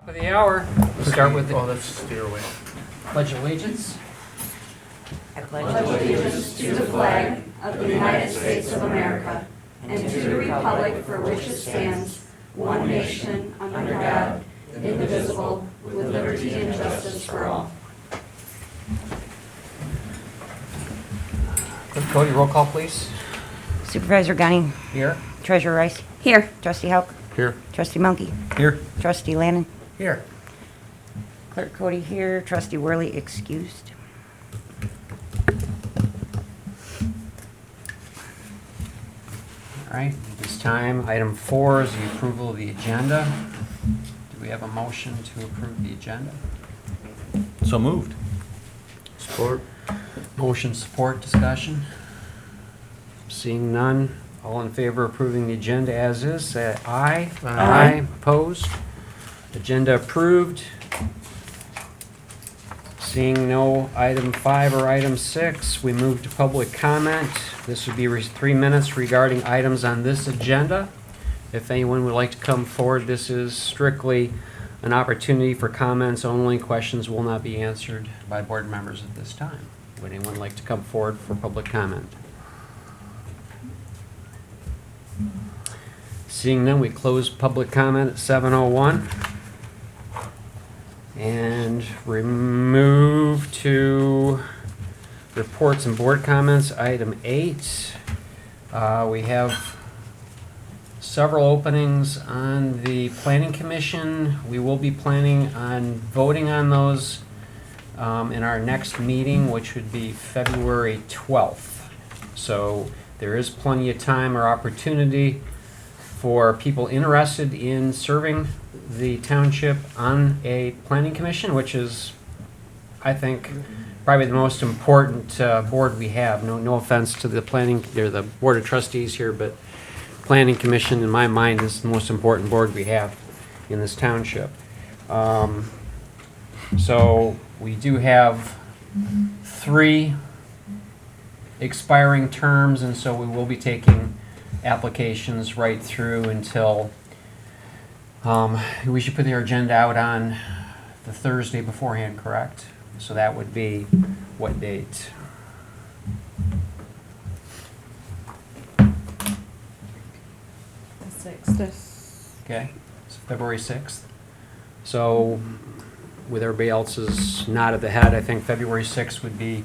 For the hour, we'll start with Oh, the that's steer away. Pledge of Allegiance. pledge allegiance to the flag of the United States of America and to the republic for which it stands, one nation, under God, indivisible, with liberty and justice for all. Cody, roll call, please. Supervisor Gunning. Here. Treasurer Rice. Here. Trustee Hauk. Here. Trustee Monkey. Here. Trustee Lannon. Here. Clerk Cody here. Trustee Worley excused. All right, at this time, item 4 is the approval of the agenda. Do we have a motion to approve the agenda? So moved. Support. Motion, support, discussion? Seeing none, all in favor of approving the agenda as is, say aye. Aye. Opposed? Agenda approved. Seeing no item 5 or item 6, we move to public comment. This would be 3 minutes regarding items on this agenda. If anyone would like to come forward, this is strictly an opportunity for comments only. Questions will not be answered by board members at this time. Would anyone like to come forward for public comment? Seeing none, we close public comment at 7:01. And remove to reports and board comments, item 8. We have several openings on the planning commission. We will be planning on voting on those in our next meeting, which would be February 12th. So there is plenty of time or opportunity for people interested in serving the township on a planning commission, which is, I think, probably the most important board we have. No offense to the planning or the board of trustees here, but planning commission, in my mind, is the most important board we have in this township. So we do have 3 expiring terms, and so we will be taking applications right through until we should put our agenda out on the Thursday beforehand, correct? So that would be what date? The 6th. Okay, it's February 6th. So with everybody else's nod of the head, I think February 6th would be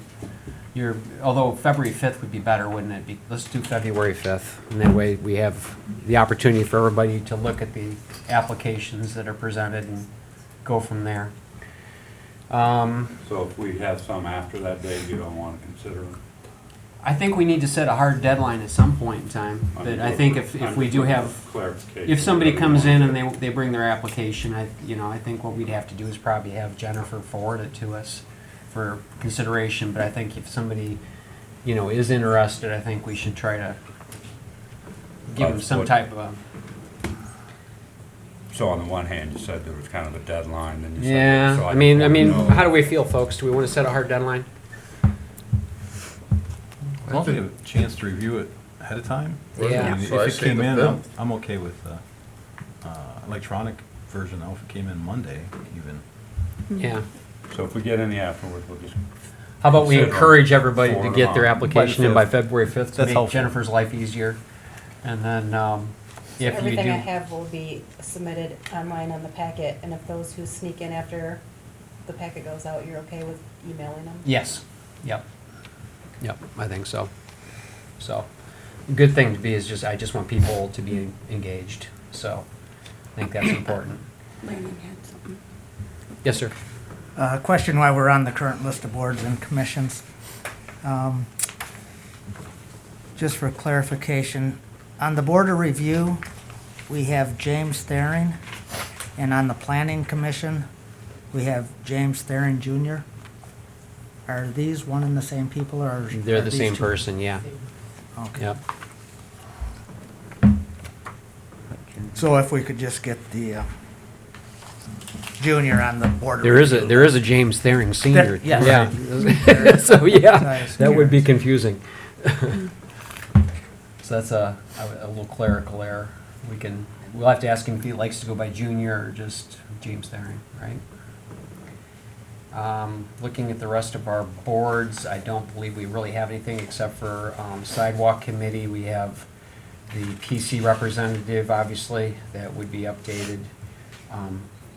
although February 5th would be better, wouldn't it? Let's do February 5th. And that way we have the opportunity for everybody to look at the applications that are presented and go from there. So if we have some after that date, you don't want to consider them? I think we need to set a hard deadline at some point in time. But I think if we do have, clarification, if somebody comes in and they bring their application, I think what we'd have to do is probably have Jennifer forward it to us for consideration. But I think if somebody, is interested, I think we should try to give them some type of a... So on the one hand, you said there was kind of a deadline, and you said... Yeah, so I mean, know. how do we feel, folks? Do we want to set a hard deadline? As long as we have a chance to review it ahead of time. Yeah. I mean, So I if it say came the in, 5th. I'm okay with electronic version now, if it came in Monday even. Yeah. So if we get any afterwards, we'll just... How about we Consider encourage everybody to forward get their on. application in by February 5th to That's make helpful. Jennifer's life easier? And then, if you Everything I do... have will be submitted online on the packet, and if those who sneak in after the packet goes out, you're okay with emailing them? Yes, yep, I think so. So, good thing to be is I just want people to be engaged, so I think that's important. Landon had something. Yes, sir. Question while we're on the current list of boards and commissions. Just for clarification, on the Board of Review, we have James Thering, and on the Planning Commission, we have James Thering Jr. Are these one and the same people, or? They're are the these same two? person, yeah, Okay. yep. So if we could just get the junior on the Board of There Review. is a James Thering Senior. Yes. Yeah. So, yeah, Nice. that would be confusing. So that's a little clerical error. We can we'll have to ask him if he likes to go by Junior or just James Thering, right? Looking at the rest of our boards, I don't believe we really have anything except for sidewalk committee. We have the PC representative, obviously, that would be updated.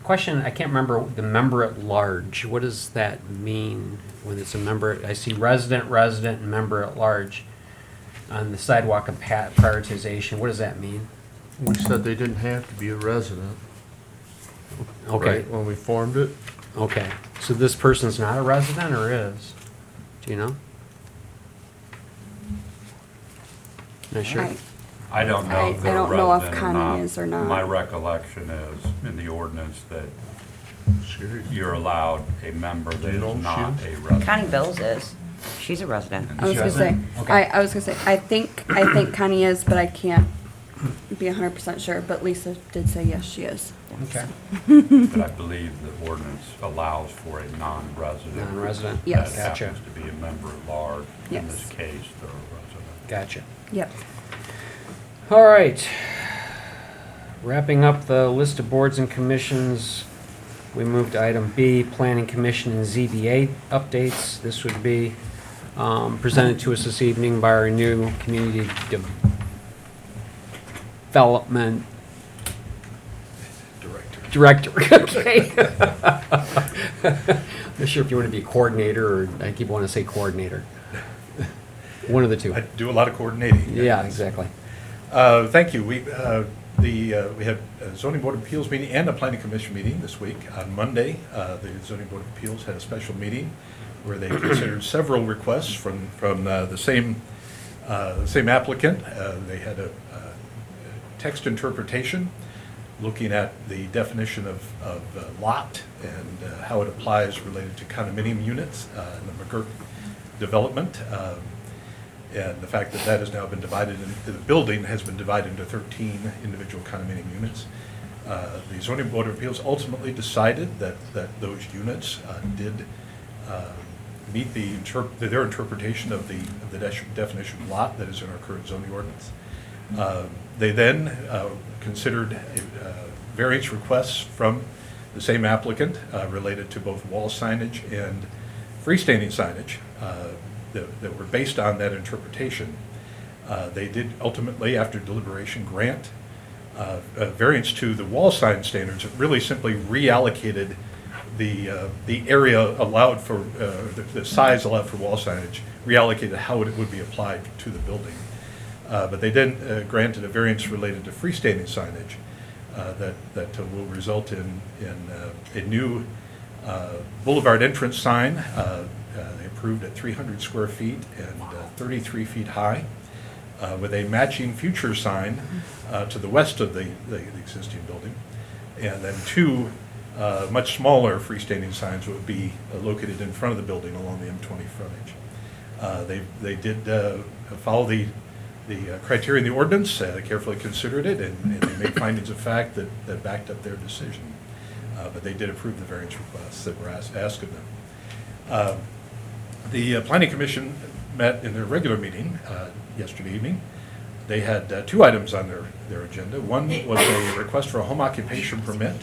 Question, I can't remember, the member at large, what does that mean when it's a member? I see resident, and member at large on the sidewalk and prioritization. What does that mean? We said they didn't have to be a resident. Okay, Right, when we formed it. okay. So this person's not a resident or is? Do you know? Not sure? I don't know I if they're don't know if resident Connie is or not. My recollection is in the ordinance that you're allowed a member that You know is she not is? a resident. Connie Bills is. She's a resident. I was gonna say, Okay. I was gonna say, I think Connie is, but I can't be 100% sure, but Lisa did say yes, she is. Okay. But I believe the ordinance allows for a non-resident. Non-resident? Yes. That Gotcha. happens to be a member at large. In Yes. this case, they're a resident. Gotcha. Yep. All right. Wrapping up the list of boards and commissions, we moved to item B, Planning Commission and ZBA updates. This would be presented to us this evening by our new Community Development Director. Okay. Not sure if you want to be a coordinator or I keep wanting to say coordinator. One of the two. I do a lot of coordinating. Yeah, exactly. Thank you. We had a zoning board of appeals meeting and a planning commission meeting this week. On Monday, the zoning board of appeals had a special meeting where they considered several requests from the same applicant. They had a text interpretation looking at the definition of lot and how it applies related to condominium units in the McGurk development. And the fact that that has now been divided, the building has been divided into 13 individual condominium units. The zoning board of appeals ultimately decided that those units did meet their interpretation of the definition of lot that is in our current zoning ordinance. They then considered variance requests from the same applicant related to both wall signage and freestanding signage that were based on that interpretation. They did ultimately, after deliberation, grant a variance to the wall sign standards. It really simply reallocated the area allowed for, the size allowed for wall signage, reallocated how it would be applied to the building. But they then granted a variance related to freestanding signage that will result in a new boulevard entrance sign. They approved at 300 square feet and 33 feet high, with a matching future sign to the west of the existing building. And then two much smaller freestanding signs would be located in front of the building along the M20 frontage. They did follow the criteria in the ordinance, carefully considered it, and they made findings of fact that backed up their decision. But they did approve the variance requests that were asked of them. The Planning Commission met in their regular meeting yesterday evening. They had two items on their agenda. One was a request for a home occupation permit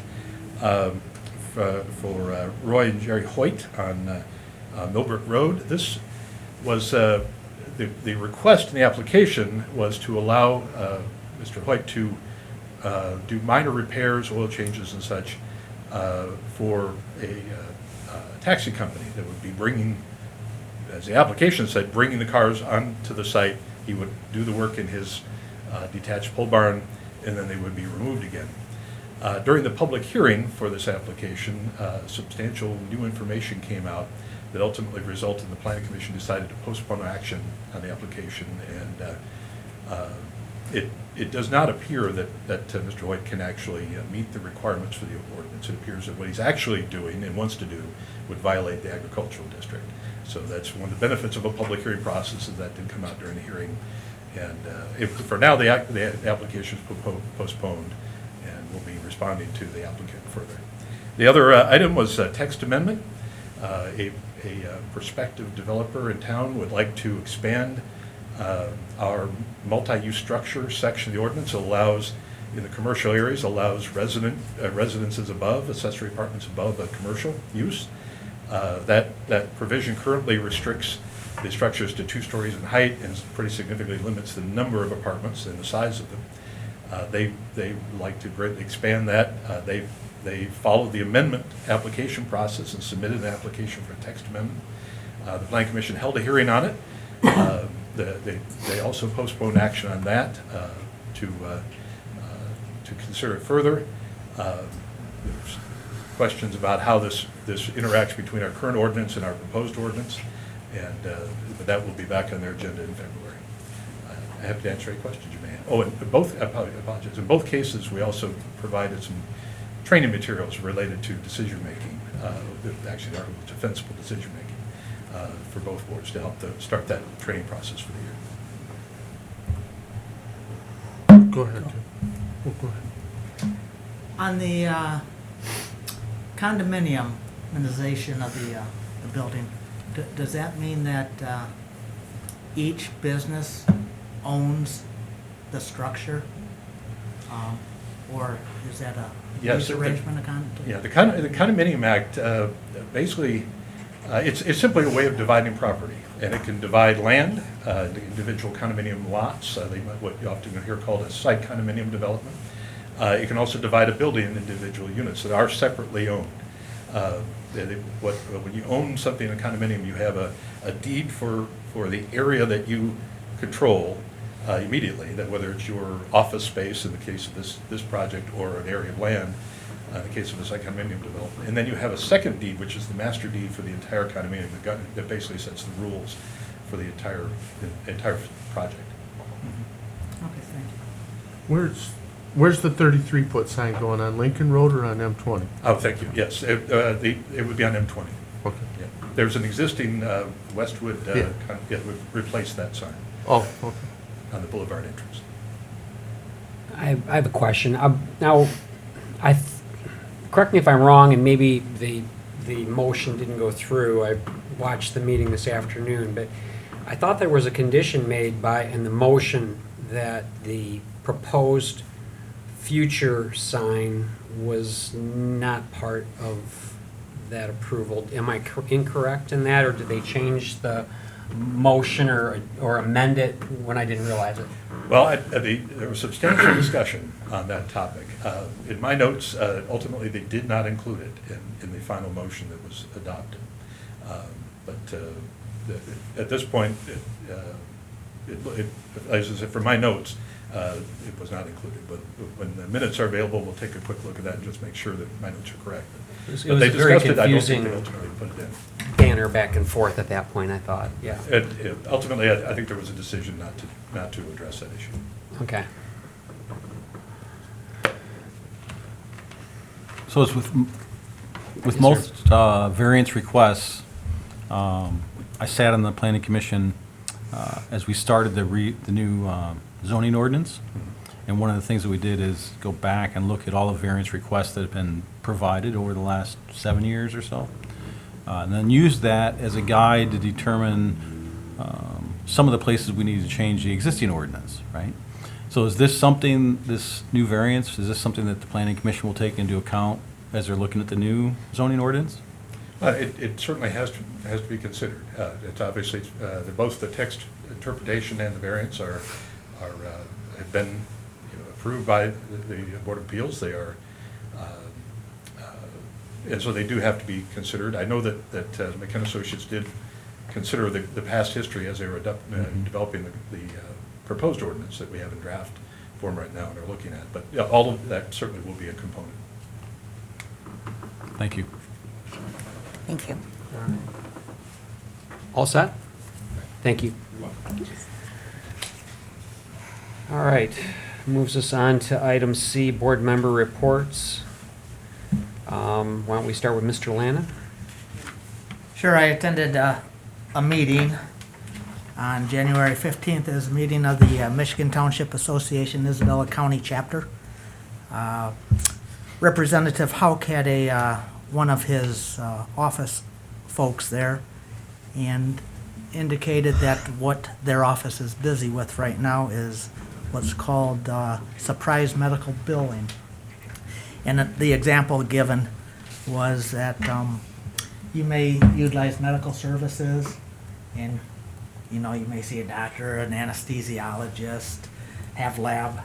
for Roy and Jerry Hoyt on Millbrook Road. This was the request in the application was to allow Mr. Hoyt to do minor repairs, oil changes and such for a taxi company that would be bringing, as the application said, bringing the cars onto the site. He would do the work in his detached pole barn, and then they would be removed again. During the public hearing for this application, substantial new information came out that ultimately resulted in the Planning Commission decided to postpone action on the application, and it does not appear that Mr. Hoyt can actually meet the requirements for the ordinance. It appears that what he's actually doing and wants to do would violate the agricultural district. So that's one of the benefits of a public hearing process, is that did come out during the hearing. And for now, the application is postponed, and we'll be responding to the applicant further. The other item was a text amendment. A prospective developer in town would like to expand our multi-use structure section of the ordinance. It allows in the commercial areas allows residences above, accessory apartments above a commercial use. That provision currently restricts the structures to 2 stories in height and pretty significantly limits the number of apartments and the size of them. They like to greatly expand that. They followed the amendment application process and submitted an application for a text amendment. The Planning Commission held a hearing on it. They also postponed action on that to consider it further. There's questions about how this interacts between our current ordinance and our proposed ordinance, and but that will be back on their agenda in February. I have to answer any questions you may have. Oh, and I apologize. In both cases, we also provided some training materials related to decision-making, actually they are defensible decision-making for both boards to help start that training process for the year. Go ahead, Jim. Oh, go ahead. On the condominiumization of the building, does that mean that each business owns the structure? Or is that a Yes, lease arrangement? Yeah, the Condominium Act, basically, it's simply a way of dividing property. And it can divide land, the individual condominium lots, what you often hear called a site condominium development. It can also divide a building into individual units that are separately owned. When you own something in a condominium, you have a deed for the area that you control immediately, that whether it's your office space in the case of this project or an area of land in the case of a site condominium development. And then you have a second deed, which is the master deed for the entire condominium that basically sets the rules for the entire project. Okay, thank you. Where's the 33-foot sign going, on Lincoln Road or on M20? Oh, thank you, yes. It would be on M20. Okay. Yeah. There's an existing Westwood, Yeah. Would replace that sign Oh, okay. on the boulevard entrance. I have a question. Now, correct me if I'm wrong, and maybe the motion didn't go through. I watched the meeting this afternoon, but I thought there was a condition made in the motion that the proposed future sign was not part of that approval. Am I incorrect in that, or did they change the motion or amend it when I didn't realize it? Well, there was substantial discussion on that topic. In my notes, ultimately, they did not include it in the final motion that was adopted. But at this point, as I said, from my notes, it was not included. But when the minutes are available, we'll take a quick look at that and just make sure that my notes are correct. It was But they a very discussed it. I don't think confusing they ultimately put it in. banner back and forth at that point, I thought, yeah. Ultimately, I think there was a decision not to address that issue. Okay. So it's with most variance requests, I sat on the planning commission as we started the new zoning ordinance. And one of the things that we did is go back and look at all the variance requests that have been provided over the last 7 years or so. And then use that as a guide to determine some of the places we need to change the existing ordinance, right? So is this something, this new variance, is this something that the planning commission will take into account as they're looking at the new zoning ordinance? It certainly has to be considered. It's obviously, both the text interpretation and the variance have been approved by the Board of Appeals. They are, and so they do have to be considered. I know that McKenna Associates did consider the past history as they were developing the proposed ordinance that we have in draft form right now and are looking at. But yeah, all of that certainly will be a component. Thank you. Thank you. All set? Thank you. All right, moves us on to item C, board member reports. Why don't we start with Mr. Lannon? Sure, I attended a meeting on January 15th. It was a meeting of the Michigan Township Association Isabella County Chapter. Representative Hauk had one of his office folks there and indicated that what their office is busy with right now is what's called surprise medical billing. And the example given was that you may utilize medical services, and you may see a doctor, an anesthesiologist, have lab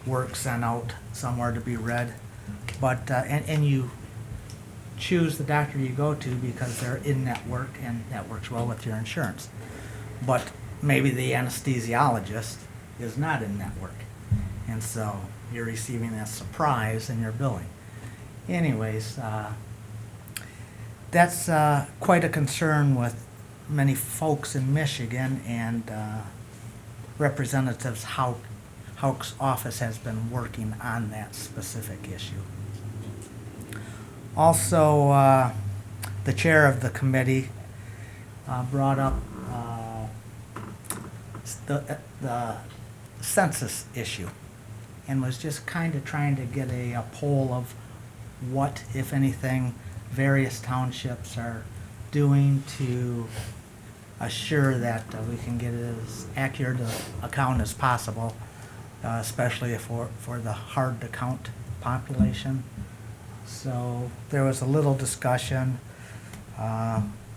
work sent out somewhere to be read, but and you choose the doctor you go to because they're in network and that works well with your insurance. But maybe the anesthesiologist is not in network, and so you're receiving that surprise in your billing. Anyways, that's quite a concern with many folks in Michigan, and Representatives Hauk's office has been working on that specific issue. Also, the chair of the committee brought up the census issue, and was just kind of trying to get a poll of what, if anything, various townships are doing to assure that we can get as accurate a count as possible, especially for the hard-to-count population. So there was a little discussion,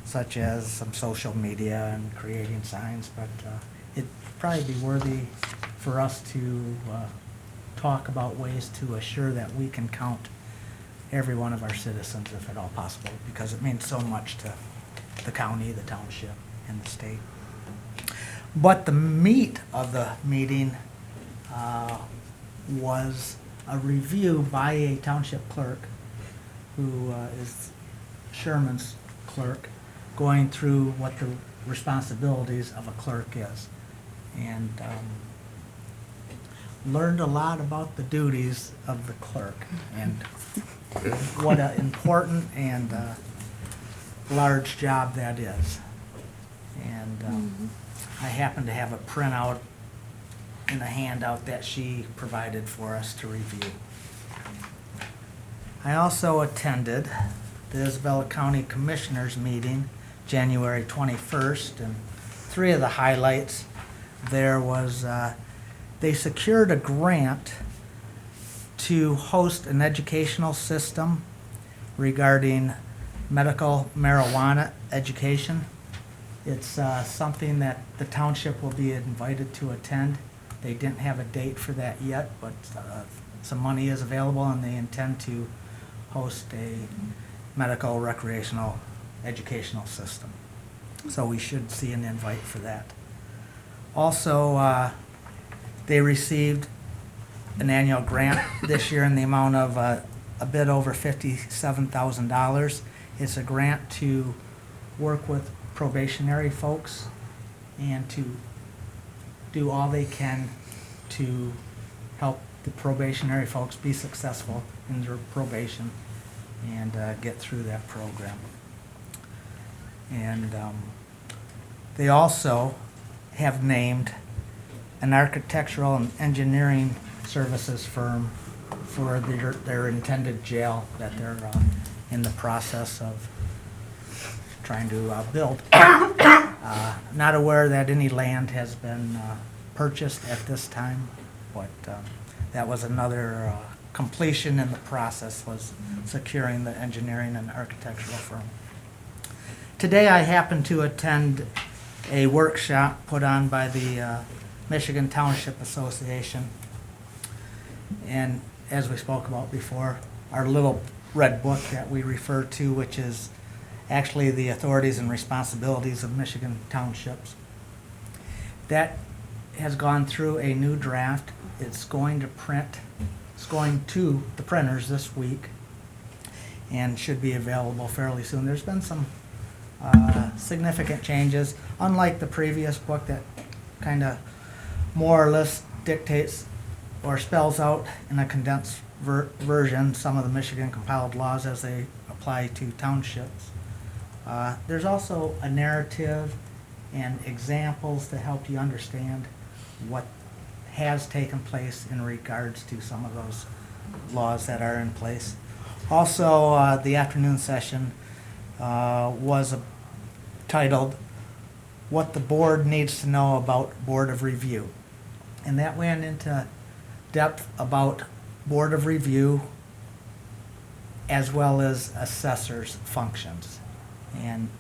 such as some social media and creating signs, but it'd probably be worthy for us to talk about ways to assure that we can count every one of our citizens if at all possible, because it means so much to the county, the township, and the state. But the meat of the meeting was a review by a township clerk who is Sherman's clerk, going through what the responsibilities of a clerk is, and learned a lot about the duties of the clerk and what an important and large job that is. And I happen to have a printout in a handout that she provided for us to review. I also attended the Isabella County Commissioners meeting January 21st, and three of the highlights there was they secured a grant to host an educational system regarding medical marijuana education. It's something that the township will be invited to attend. They didn't have a date for that yet, but some money is available, and they intend to host a medical recreational educational system. So we should see an invite for that. Also, they received an annual grant this year in the amount of a bit over $57,000. It's a grant to work with probationary folks and to do all they can to help the probationary folks be successful in their probation and get through that program. And they also have named an architectural and engineering services firm for their intended jail that they're in the process of trying to build. Not aware that any land has been purchased at this time, but that was another completion in the process, was securing the engineering and architectural firm. Today I happened to attend a workshop put on by the Michigan Township Association, and as we spoke about before, our little red book that we refer to, which is actually the authorities and responsibilities of Michigan townships, that has gone through a new draft. It's going to the printers this week and should be available fairly soon. There's been some significant changes. Unlike the previous book that kind of more or less dictates or spells out in a condensed version some of the Michigan compiled laws as they apply to townships. There's also a narrative and examples to help you understand what has taken place in regards to some of those laws that are in place. Also, the afternoon session was titled, "What the Board Needs to Know About Board of Review." And that went into depth about Board of Review as well as assessors' functions. And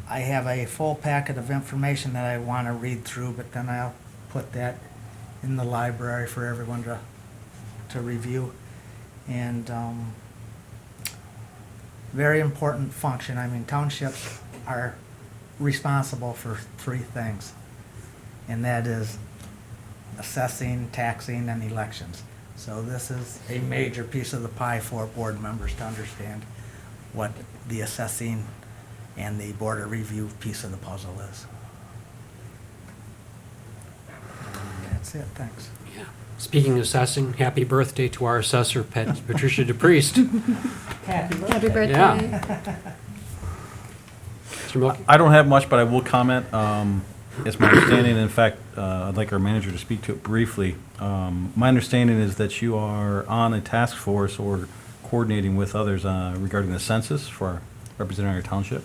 I have a full packet of information that I want to read through, but then I'll put that in the library for everyone to review. And very important function. I mean, townships are responsible for three things, and that is assessing, taxing, and elections. So this is a major piece of the pie for board members to understand what the assessing and the board of review piece of the puzzle is. And that's it, thanks. Yeah. Speaking of assessing, happy birthday to our assessor, Patricia DePriest. Happy Happy birthday. Yeah. Mr. Milky? I don't have much, but I will comment. It's my understanding, in fact, I'd like our manager to speak to it briefly. My understanding is that you are on a task force or coordinating with others regarding the census for representing our township.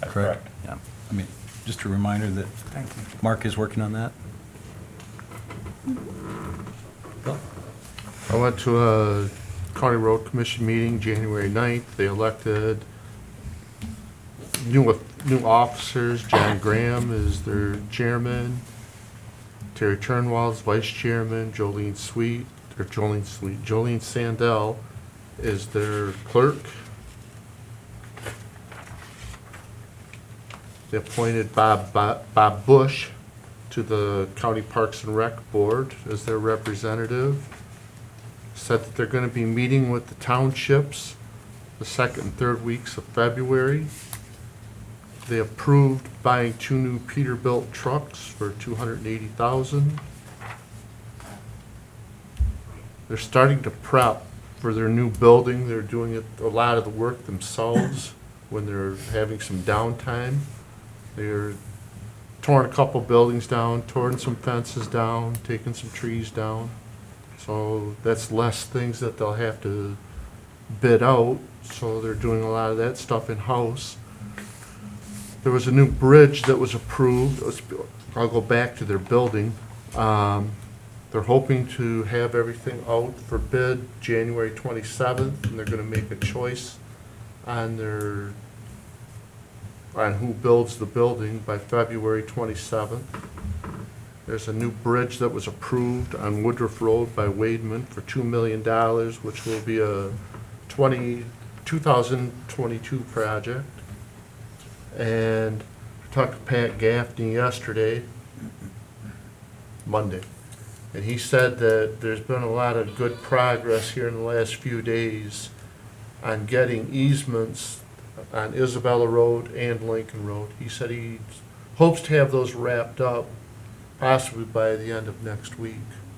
That's correct. Yeah. I mean, just a reminder that Thank you. Mark is working on that. Bill? I went to a County Road Commission meeting January 9th. They elected new officers. John Graham is their chairman. Terry Turnwald's vice chairman. Jolene Sandell is their clerk. They appointed Bob Bush to the County Parks and Rec Board as their representative. Said that they're going to be meeting with the townships the second and third weeks of February. They approved buying 2 new Peterbilt trucks for $280,000. They're starting to prep for their new building. They're doing a lot of the work themselves when they're having some downtime. They're torn a couple buildings down, torn some fences down, taking some trees down. So that's less things that they'll have to bid out. So they're doing a lot of that stuff in-house. There was a new bridge that was approved. I'll go back to their building. They're hoping to have everything out for bid January 27th, and they're going to make a choice on who builds the building by February 27th. There's a new bridge that was approved on Woodruff Road by Wademan for $2 million, which will be a 2022 project. And I talked to Pat Gaffney yesterday, Monday, and he said that there's been a lot of good progress here in the last few days on getting easements on Isabella Road and Lincoln Road. He said he hopes to have those wrapped up possibly by the end of next week,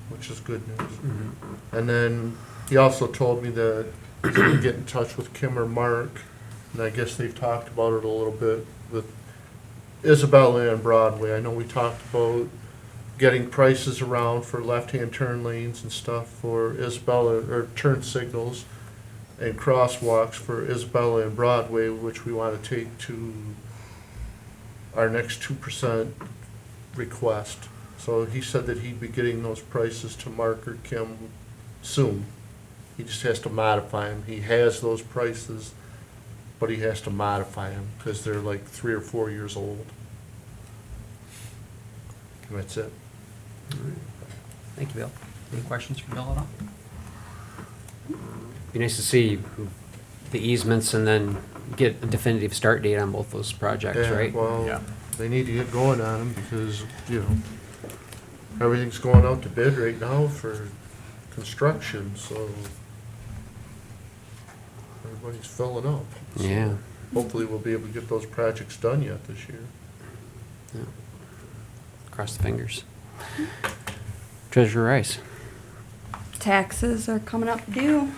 which is good news. Mm-hmm. And then he also told me that he's going to get in touch with Kim or Mark, and I guess they've talked about it a little bit with Isabella and Broadway. I know we talked about getting prices around for left-hand turn lanes and stuff for Isabella, or turn signals and crosswalks for Isabella and Broadway, which we want to take to our next 2% request. So he said that he'd be getting those prices to Mark or Kim soon. He just has to modify them. He has those prices, but he has to modify them because they're like 3 or 4 years old. And that's it. Thank you, Bill. Any questions for Bill at all? Be nice to see the easements and then get a definitive start date on both those projects, Yeah, right? well, Yeah. they need to get going on them because, everything's going out to bid right now for construction, so everybody's filling up. So Yeah. hopefully we'll be able to get those projects done yet this year. Cross the fingers. Treasurer Rice. Taxes are coming up due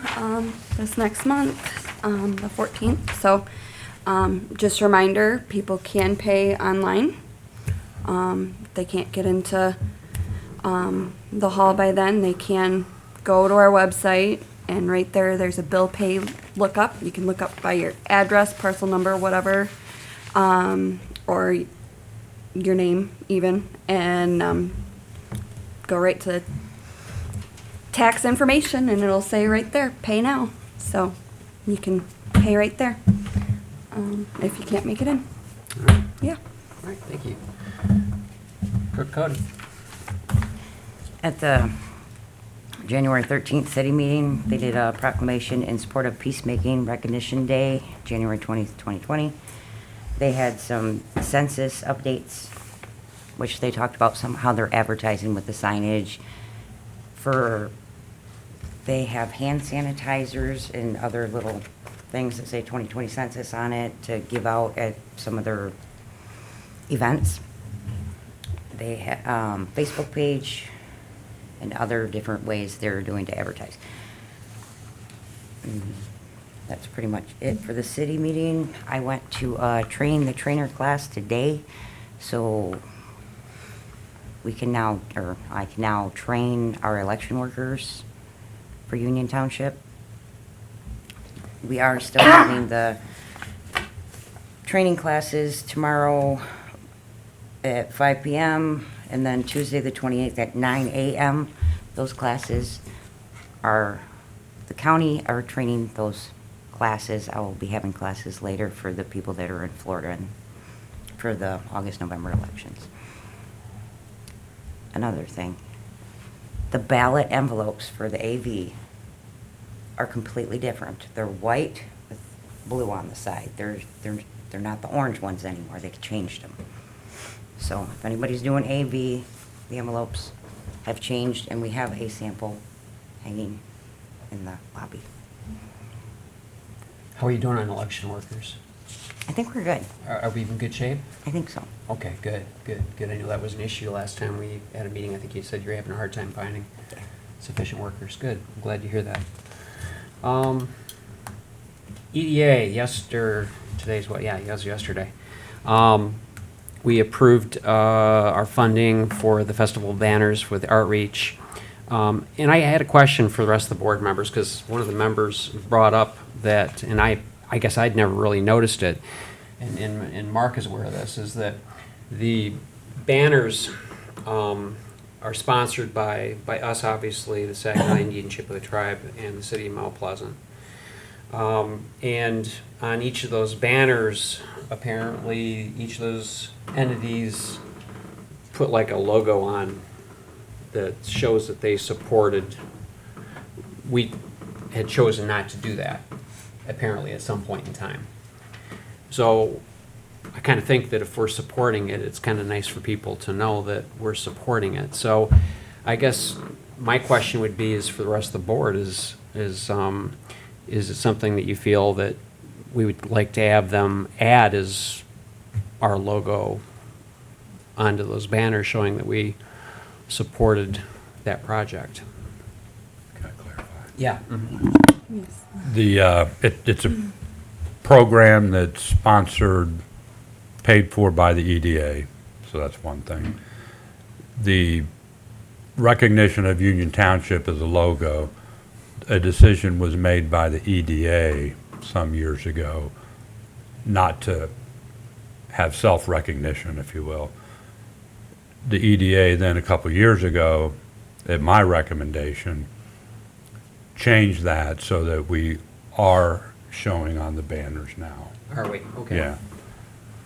this next month, the 14th. So just a reminder, people can pay online. They can't get into the hall by then. They can go to our website, and right there's a bill pay lookup. You can look up by your address, parcel number, whatever, or your name even, and go right to tax information and it'll say right there, pay now. So you can pay right there if you can't make it in. All right, Yeah. all right, thank you. Clerk Cody. At the January 13th city meeting, they did a proclamation in support of Peacemaking Recognition Day, January 20th, 2020. They had some census updates, which they talked about how they're advertising with the signage. They have hand sanitizers and other little things that say 2020 census on it to give out at some of their events. They have Facebook page and other different ways they're doing to advertise. That's pretty much it for the city meeting. I went to train the trainer class today, so I can now train our election workers for Union Township. We are still having the training classes tomorrow at 5 p.m. and then Tuesday the 28th at 9 a.m. Those classes the county are training those classes. I will be having classes later for the people that are in Florida and for the August, November elections. Another thing, the ballot envelopes for the AV are completely different. They're white with blue on the side. They're not the orange ones anymore. They changed them. So if anybody's doing AV, the envelopes have changed, and we have a sample hanging in the lobby. How are you doing on election workers? I think we're good. Are we in good shape? I think so. Okay, good. I know that was an issue last time we had a meeting. I think you said you were having a hard time finding sufficient workers. Good. I'm glad to hear that. EDA, today's what? Yeah, it was yesterday. We approved our funding for the festival banners with outreach. And I had a question for the rest of the board members, because one of the members brought up that, and I guess I'd never really noticed it, and Mark is aware of this, is that the banners are sponsored by us, obviously, the Saginaw Indian Chippewa Tribe and the city of Mount Pleasant. And on each of those banners, apparently, each of those entities put like a logo on that shows that they supported. We had chosen not to do that, apparently, at some point in time. So I kind of think that if we're supporting it, it's kind of nice for people to know that we're supporting it. So I guess my question would be, is for the rest of the board, is it something that you feel that we would like to have them add as our logo onto those banners showing that we supported that project? Can I clarify? Yeah. It's a program that's sponsored, paid for by the EDA, so that's one thing. The recognition of Union Township as a logo, a decision was made by the EDA some years ago not to have self-recognition, if you will. The EDA then a couple years ago, at my recommendation, changed that so that we are showing on the banners now. Are we? Okay. Yeah,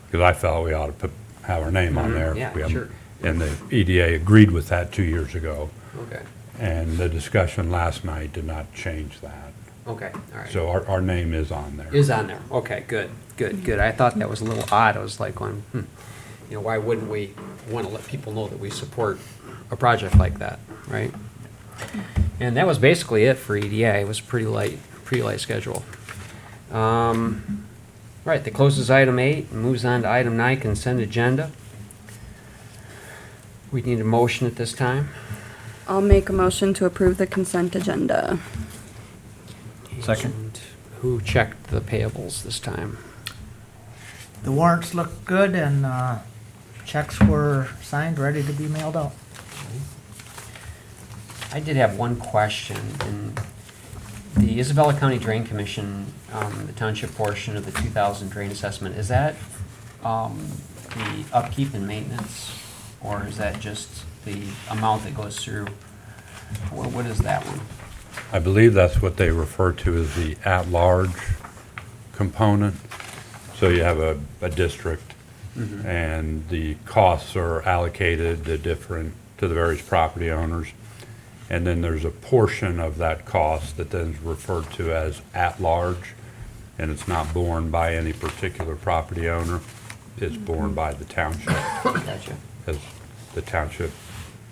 because I felt we ought to have our name on there. Yeah, We haven't- sure. And the EDA agreed with that 2 years ago, Okay. and the discussion last night did not change that. Okay, all right. So our name is on there. Is on there. Okay, good. I thought that was a little odd. I was like going, why wouldn't we want to let people know that we support a project like that, right? And that was basically it for EDA. It was a pretty light schedule. Right, that closes item 8 and moves on to item 9, consent agenda. We need a motion at this time. I'll make a motion to approve the consent agenda. Second. And who checked the payables this time? The warrants look good and checks were signed, ready to be mailed out. I did have one question. In the Isabella County Drain Commission, the township portion of the 2000 drain assessment, is that the upkeep and maintenance, or is that just the amount that goes through. What is that one? I believe that's what they refer to as the at-large component. So you have a district, and the costs are allocated to the various property owners. And then there's a portion of that cost that then is referred to as at-large, and it's not borne by any particular property owner. It's borne by the township Gotcha. as the township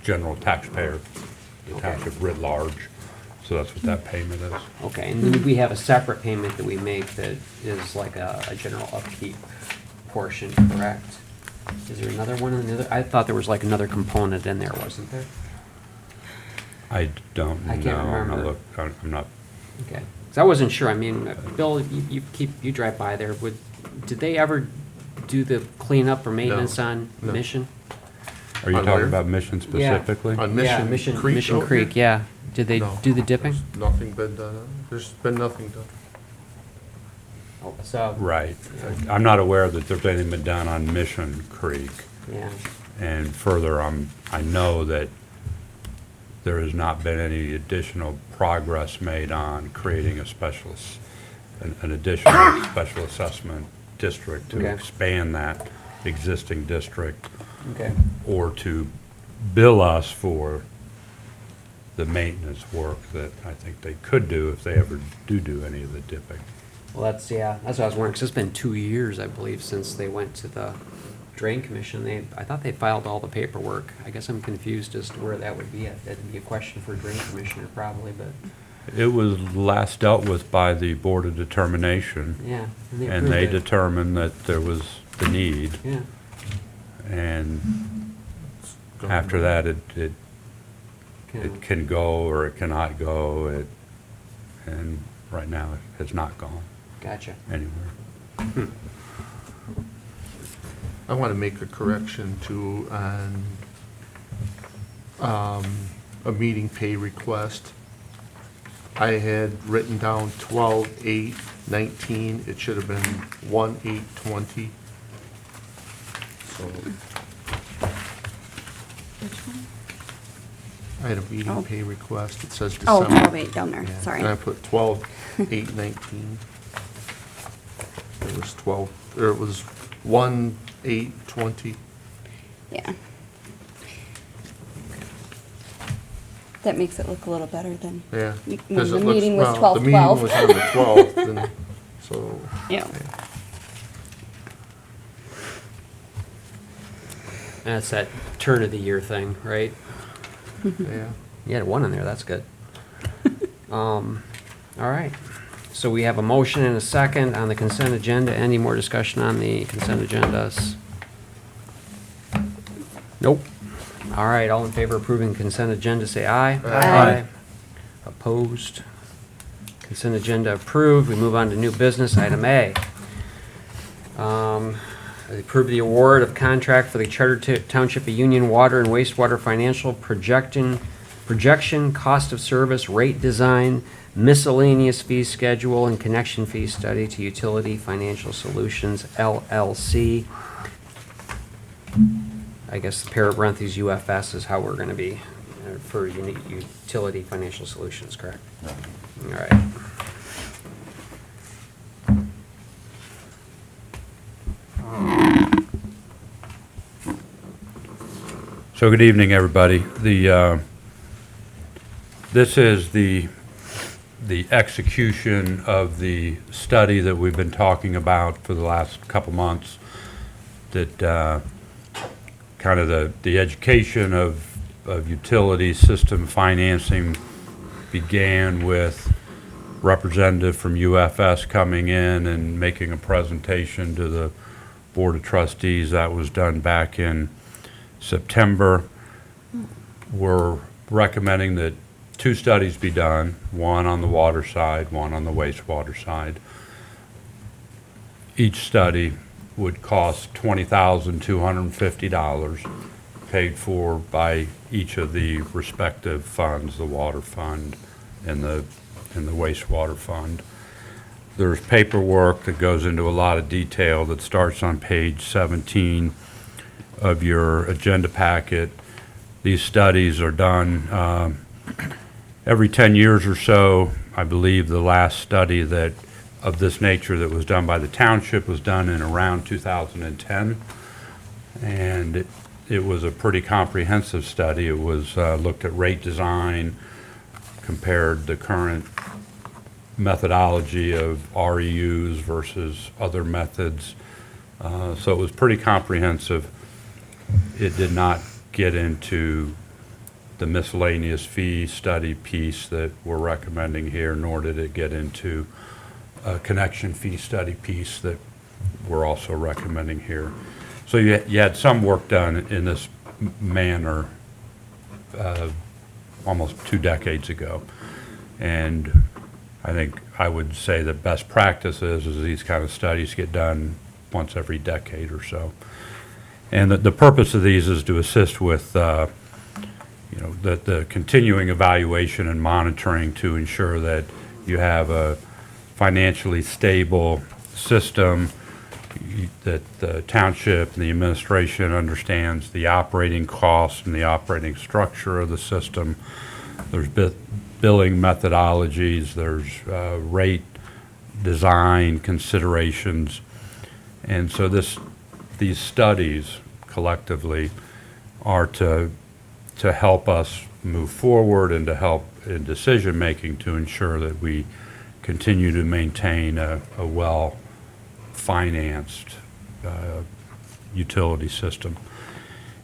general taxpayer, the Okay. township writ large. So that's what that payment is. Okay, and then we have a separate payment that we make that is like a general upkeep portion, correct? Is there another one in the other? I thought there was like another component in there, wasn't there? I don't know. I can't remember. I'm not, Okay, 'cause I wasn't sure. I mean, Bill, you drive by there. Did they ever do the cleanup or maintenance on No. Mission? are you On talking where? about Mission specifically? On Yeah, Mission Creek Mission out Creek, here? yeah. Did they No. do the dipping? There's nothing been done. There's been nothing done. Oh, so, Right. I'm not aware that there's anything been done on Mission Creek. yeah, And further, I know that there has not been any additional progress made on creating an additional special assessment district to Okay. expand that existing district, okay. or to bill us for the maintenance work that I think they could do if they ever do any of the dipping. Well, that's what I was wondering, 'cause it's been 2 years, I believe, since they went to the Drain Commission. I thought they filed all the paperwork. I guess I'm confused as to where that would be at. That'd be a question for Drain Commissioner probably, but, It was last dealt with by the Board of Determination, yeah. and they approved it. determined that there was the need. Yeah, And Gone. after that, it kinda- can go or it cannot go, and right now it has not gone gotcha. anywhere. I want to make a correction to, on a meeting pay request. I had written down 12/8/19. It should have been 1/8/20. So I had a meeting Oh. pay request. It says Oh, December. 12/8 down there, Yeah, sorry. And I put 12/8/19. It was 12, or it was 1/8/20. Yeah. That makes it look a little better than, Yeah. When 'cause the it looks- meeting was well, 12/12. The meeting was on the 12th, and so. yeah. That's that turn of the year thing, right? Yeah. You had one in there, that's good. All right. So we have a motion and a second on the consent agenda. Any more discussion on the consent agendas? Nope. All right, all in favor of approving consent agenda, say aye. Aye. Opposed? Consent agenda approved. We move on to new business, item A. Approve the award of contract for the Charter Township of Union Water and Wastewater Financial Projection, Cost of Service, Rate Design, Miscellaneous Fee Schedule, and Connection Fee Study to Utility Financial Solutions, LLC. I guess the parentheses UFS is how we're going to be for Utility Financial Solutions, correct? All right. So good evening, everybody. This is the execution of the study that we've been talking about for the last couple months, that kind of the education of utility system financing began with representative from UFS coming in and making a presentation to the Board of Trustees. That was done back in September. We're recommending that 2 studies be done, one on the water side, one on the wastewater side. Each study would cost $20,250, paid for by each of the respective funds, the water fund and the wastewater fund. There's paperwork that goes into a lot of detail that starts on page 17 of your agenda packet. These studies are done every 10 years or so. I believe the last study that of this nature that was done by the township was done in around 2010. And it was a pretty comprehensive study. It was looked at rate design, compared the current methodology of REUs versus other methods. So it was pretty comprehensive. It did not get into the miscellaneous fee study piece that we're recommending here, nor did it get into a connection fee study piece that we're also recommending here. So you had some work done in this manner almost 2 decades ago. And I think I would say that best practice is these kind of studies get done once every decade or so. And the purpose of these is to assist with the continuing evaluation and monitoring to ensure that you have a financially stable system, that the township and the administration understands the operating costs and the operating structure of the system. There's billing methodologies, there's rate design considerations. And so these studies collectively are to help us move forward and to help in decision making to ensure that we continue to maintain a well-financed utility system.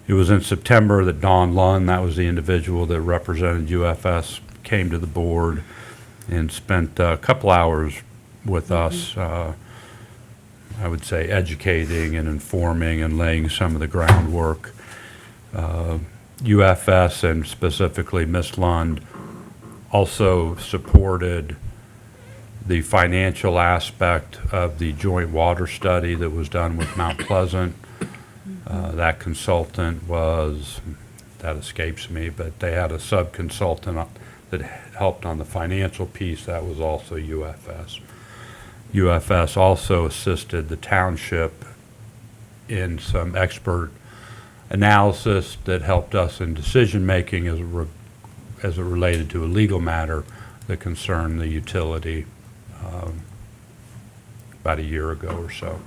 It was in September that Don Lund, that was the individual that represented UFS, came to the board and spent a couple hours with us, I would say educating and informing and laying some of the groundwork. UFS and specifically Ms. Lund also supported the financial aspect of the joint water study that was done with Mount Pleasant. That consultant was, that escapes me, but they had a sub-consultant that helped on the financial piece. That was also UFS. UFS also assisted the township in some expert analysis that helped us in decision-making as it related to a legal matter that concerned the utility about a year ago or so.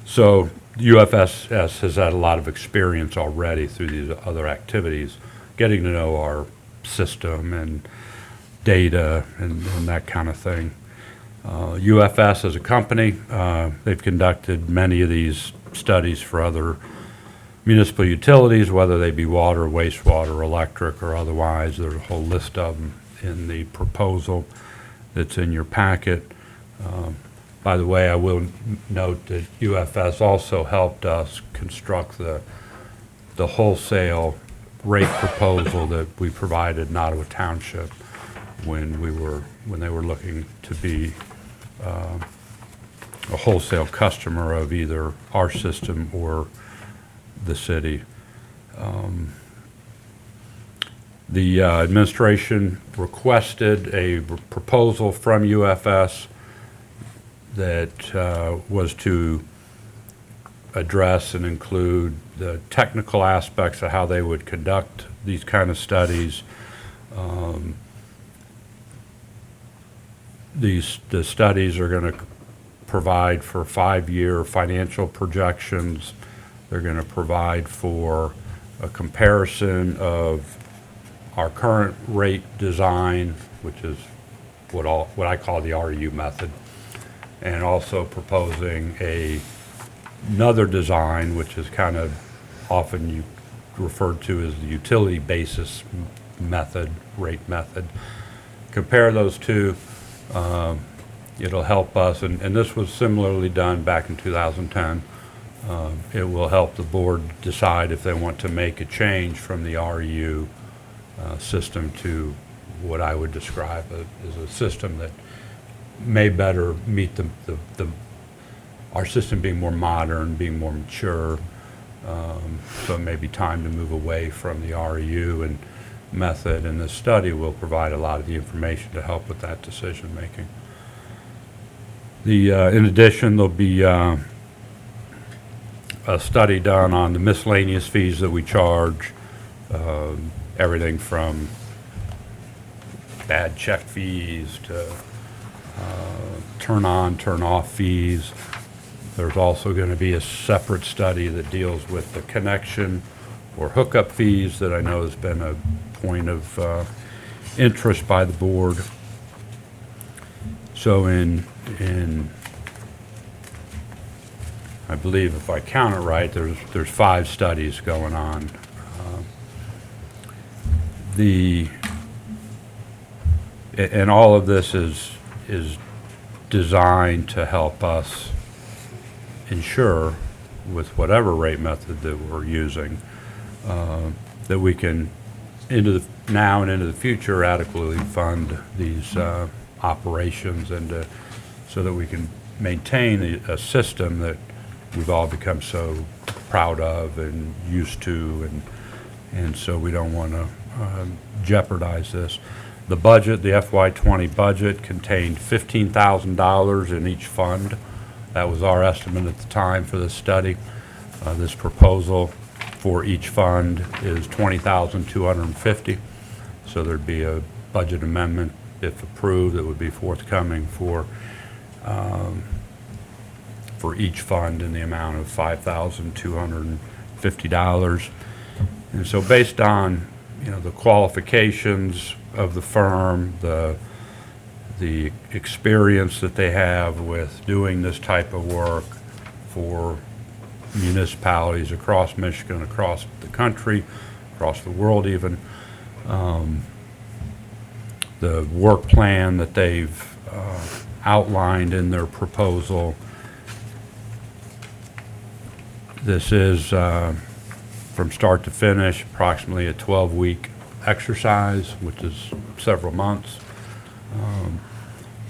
So UFS has had a lot of experience already through these other activities, getting to know our system and data and that kind of thing. UFS as a company, they've conducted many of these studies for other municipal utilities, whether they be water, wastewater, electric, or otherwise. There's a whole list of them in the proposal that's in your packet. By the way, I will note that UFS also helped us construct the wholesale rate proposal that we provided in Ottawa Township when they were looking to be a wholesale customer of either our system or the city. The administration requested a proposal from UFS that was to address and include the technical aspects of how they would conduct these kind of studies. The studies are going to provide for 5-year financial projections. They're going to provide for a comparison of our current rate design, which is what I call the REU method, and also proposing another design, which is kind of often referred to as the utility basis method, rate method. Compare those two. It'll help us, and this was similarly done back in 2010. It will help the board decide if they want to make a change from the REU system to what I would describe as a system that may better meet our system being more modern, being more mature. So it may be time to move away from the REU and method, and this study will provide a lot of the information to help with that decision making. In addition, there'll be a study done on the miscellaneous fees that we charge everything from bad check fees to turn on, turn off fees. There's also going to be a separate study that deals with the connection or hookup fees that I know has been a point of interest by the board. So in I believe if I count it right, there's 5 studies going on. And all of this is designed to help us ensure, with whatever rate method that we're using, that we can, now and into the future, adequately fund these operations, and so that we can maintain a system that we've all become so proud of and used to, and so we don't want to jeopardize this. The budget, the FY20 budget, contained $15,000 in each fund. That was our estimate at the time for this study. This proposal for each fund is $20,250. So there'd be a budget amendment, if approved, that would be forthcoming for each fund in the amount of $5,250. And so based on, the qualifications of the firm, the experience that they have with doing this type of work for municipalities across Michigan, across the country, across the world even, the work plan that they've outlined in their proposal. This is, from start to finish, approximately a 12-week exercise, which is several months.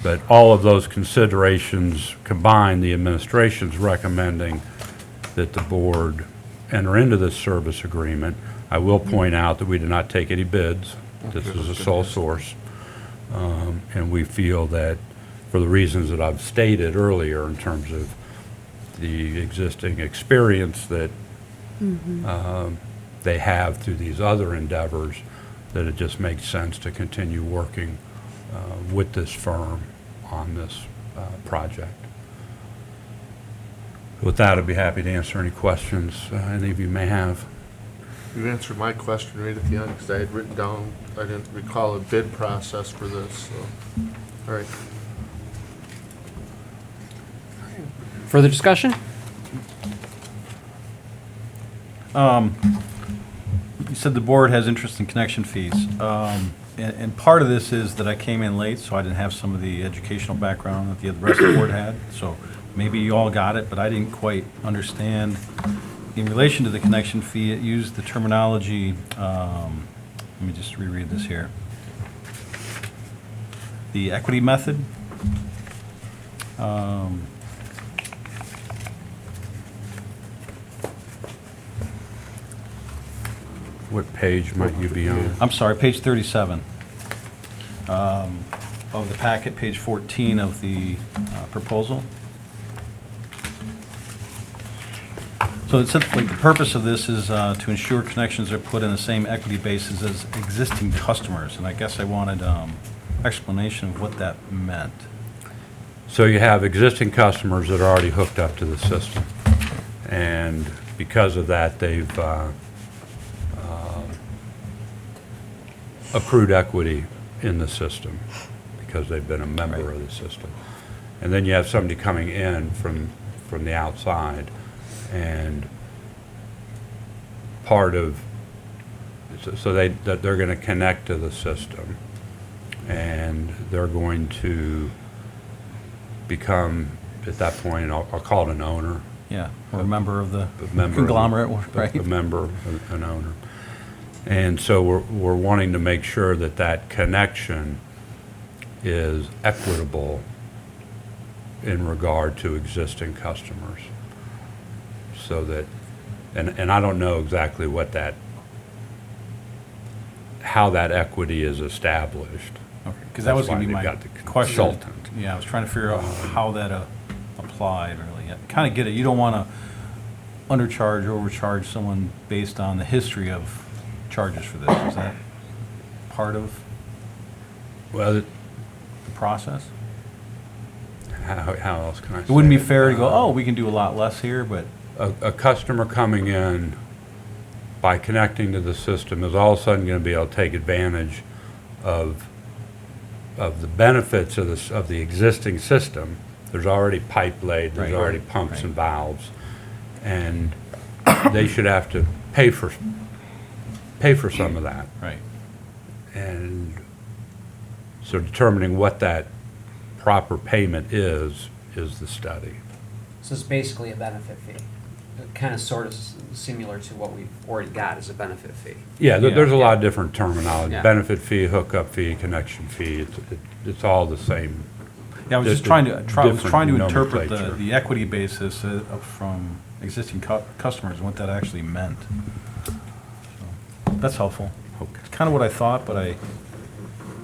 But all of those considerations combined, the administration's recommending that the board enter into this service agreement. I will point out that we did not take any bids. This is a sole source. And we feel that, for the reasons that I've stated earlier in terms of the existing experience that they have through these other endeavors, that it just makes sense to continue working with this firm on this project. With that, I'd be happy to answer any questions any of you may have. You answered my question right at the end, because I had written down, I didn't recall a bid process for this, so, all right. Further discussion? You said the board has interest in connection fees. And part of this is that I came in late, so I didn't have some of the educational background that the rest of the board had. So maybe you all got it, but I didn't quite understand. In relation to the connection fee, it used the terminology, let me just reread this here. The equity method. What page might you be on? I'm sorry, page 37 of the packet, page 14 of the proposal. So it said, like, the purpose of this is to ensure connections are put in the same equity basis as existing customers, and I guess I wanted explanation of what that meant. So you have existing customers that are already hooked up to the system, and because of that, they've accrued equity in the system because they've been a member of the system. And then you have somebody coming in from the outside, and part of, so they're going to connect to the system, and they're going to become, at that point, I'll call it an owner. Yeah, or a member of the A member conglomerate, of, right? A member, an owner. And so we're wanting to make sure that that connection is equitable in regard to existing customers. So that, and I don't know exactly what that, how that equity is established. Okay, because that was going to be That's why my they've got the question. consultant. Yeah, I was trying to figure out how that applied, really. I kind of get it. You don't want to undercharge or overcharge someone based on the history of charges for this? Is that part of Well, the process? how else can I say It wouldn't be fair to go, oh, we can do a lot less here, but, A customer coming in by connecting to the system is all of a sudden going to be able to take advantage of the benefits of the existing system. There's already pipe laid, there's Right. already pumps Right. and valves, and they should have to pay for some of that. right. And so determining what that proper payment is the study. So it's basically a benefit fee. Kind of sort of similar to what we've already got as a benefit fee. Yeah, Yeah. there's a lot of different terminology, Yeah. benefit fee, hookup fee, connection fee, it's all the same. Yeah, I was just Different trying to interpret nomenclature. the equity basis from existing customers and what that actually meant. So, that's helpful. Okay. It's kind of what I thought, but I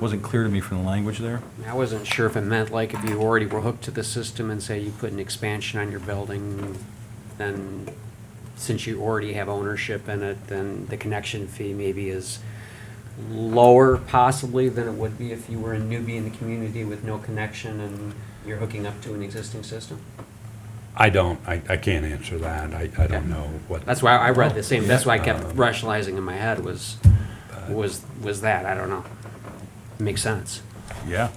wasn't clear to me from the language there. I wasn't sure if it meant like if you already were hooked to the system and say you put an expansion on your building, then since you already have ownership in it, then the connection fee maybe is lower possibly than it would be if you were a newbie in the community with no connection and you're hooking up to an existing system? I can't answer that, I don't know what. That's why I read the same, that's why I kept rationalizing in my head was that, I don't know. Makes sense. Yeah.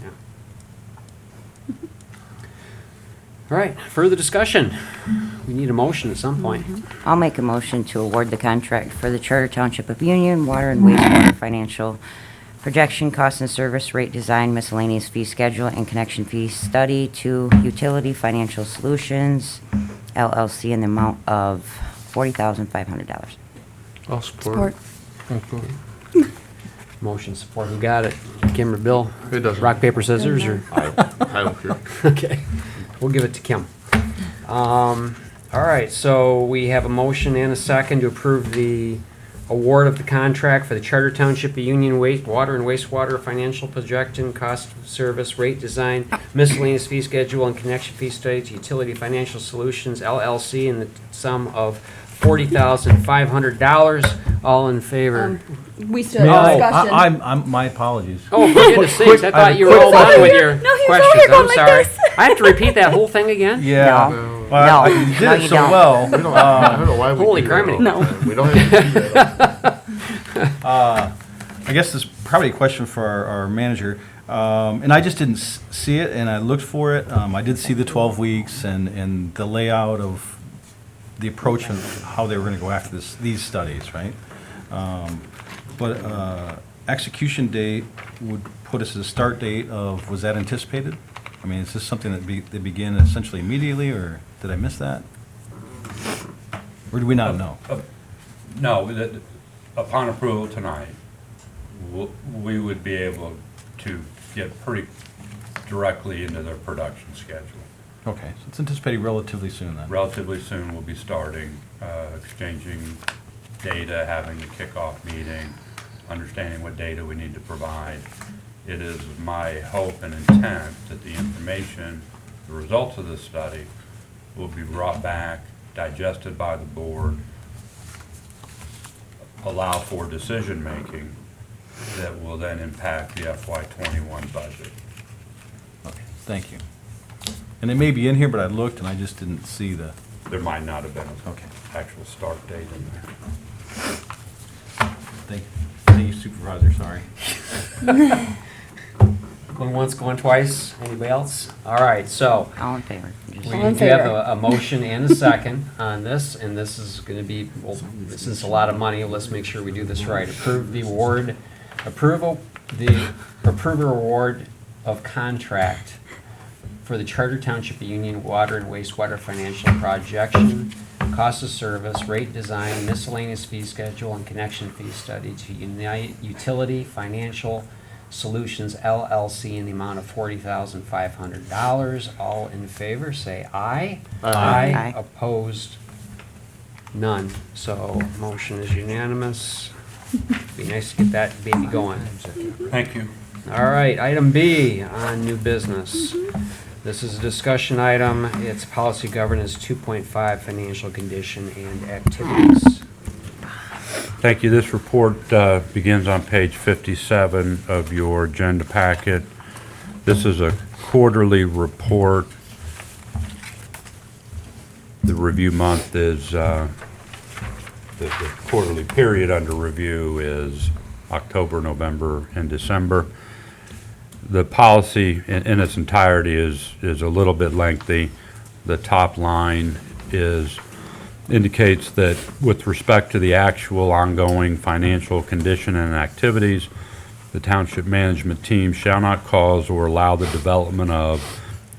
Yeah. All right, further discussion. We need a motion at some point. I'll make a motion to award the contract for the Charter Township of Union Water and Wastewater Financial Projection, Cost and Service Rate Design, Miscellaneous Fee Schedule, and Connection Fee Study to Utility Financial Solutions, LLC, in the amount of $40,500. I'll support. Motion support, who got it? Kim or Bill? It doesn't. Rock, paper, scissors, or? I don't care. Okay, we'll give it to Kim. All right, so we have a motion and a second to approve the award of the contract for the Charter Township of Union Water and Wastewater Financial Projection, Cost of Service, Rate Design, Miscellaneous Fee Schedule, and Connection Fee Study to Utility Financial Solutions, LLC, in the sum of $40,500. All in favor? We still No, have discussion. I'm, my apologies. Oh, for goodness sakes, I thought you were all done with your No, he was questions. over going I'm like sorry. this. I have to repeat that whole thing again? Yeah. No. Well, No. you did No, it you so don't. well. We don't, I don't know why we Holy do that. criminy. No. We don't have to do that. I guess this is probably a question for our manager. And I just didn't see it, and I looked for it. I did see the 12 weeks and the layout of the approach of how they were going to go after these studies, right? But execution date would put us at a start date of, was that anticipated? I mean, is this something that they begin essentially immediately, or did I miss that? Or do we not know? No, upon approval tonight, we would be able to get pretty directly into their production schedule. Okay, so it's anticipated relatively soon then? Relatively soon, we'll be starting, exchanging data, having a kickoff meeting, understanding what data we need to provide. It is my hope and intent that the information, the results of this study, will be brought back, digested by the board, allow for decision-making that will then impact the FY21 budget. Okay, thank you. And it may be in here, but I looked and I just didn't see the, There might not have been an okay, actual start date in there. thank you Supervisor, sorry. Going once, going twice. Anybody else? All right, so All in favor? Just- we All in do have favor. a motion and a second on this, and this is going to be, well, this is a lot of money. Let's make sure we do this right. Approve the award, approval award of contract for the Charter Township of Union Water and Wastewater Financial Projection, Cost of Service, Rate Design, Miscellaneous Fee Schedule, and Connection Fee Study to Utility Financial Solutions, LLC, in the amount of $40,500. All in favor, say aye. Aye. Aye. Opposed? None. So motion is unanimous. Be nice to get that baby going. Thank you. All right, item B on new business. This is a discussion item. It's policy governance 2.5, financial condition and activities. Thank you. This report begins on page 57 of your agenda packet. This is a quarterly report. The review month is, the quarterly period under review is October, November, and December. The policy in its entirety is a little bit lengthy. The top line indicates that with respect to the actual ongoing financial condition and activities, the township management team shall not cause or allow the development of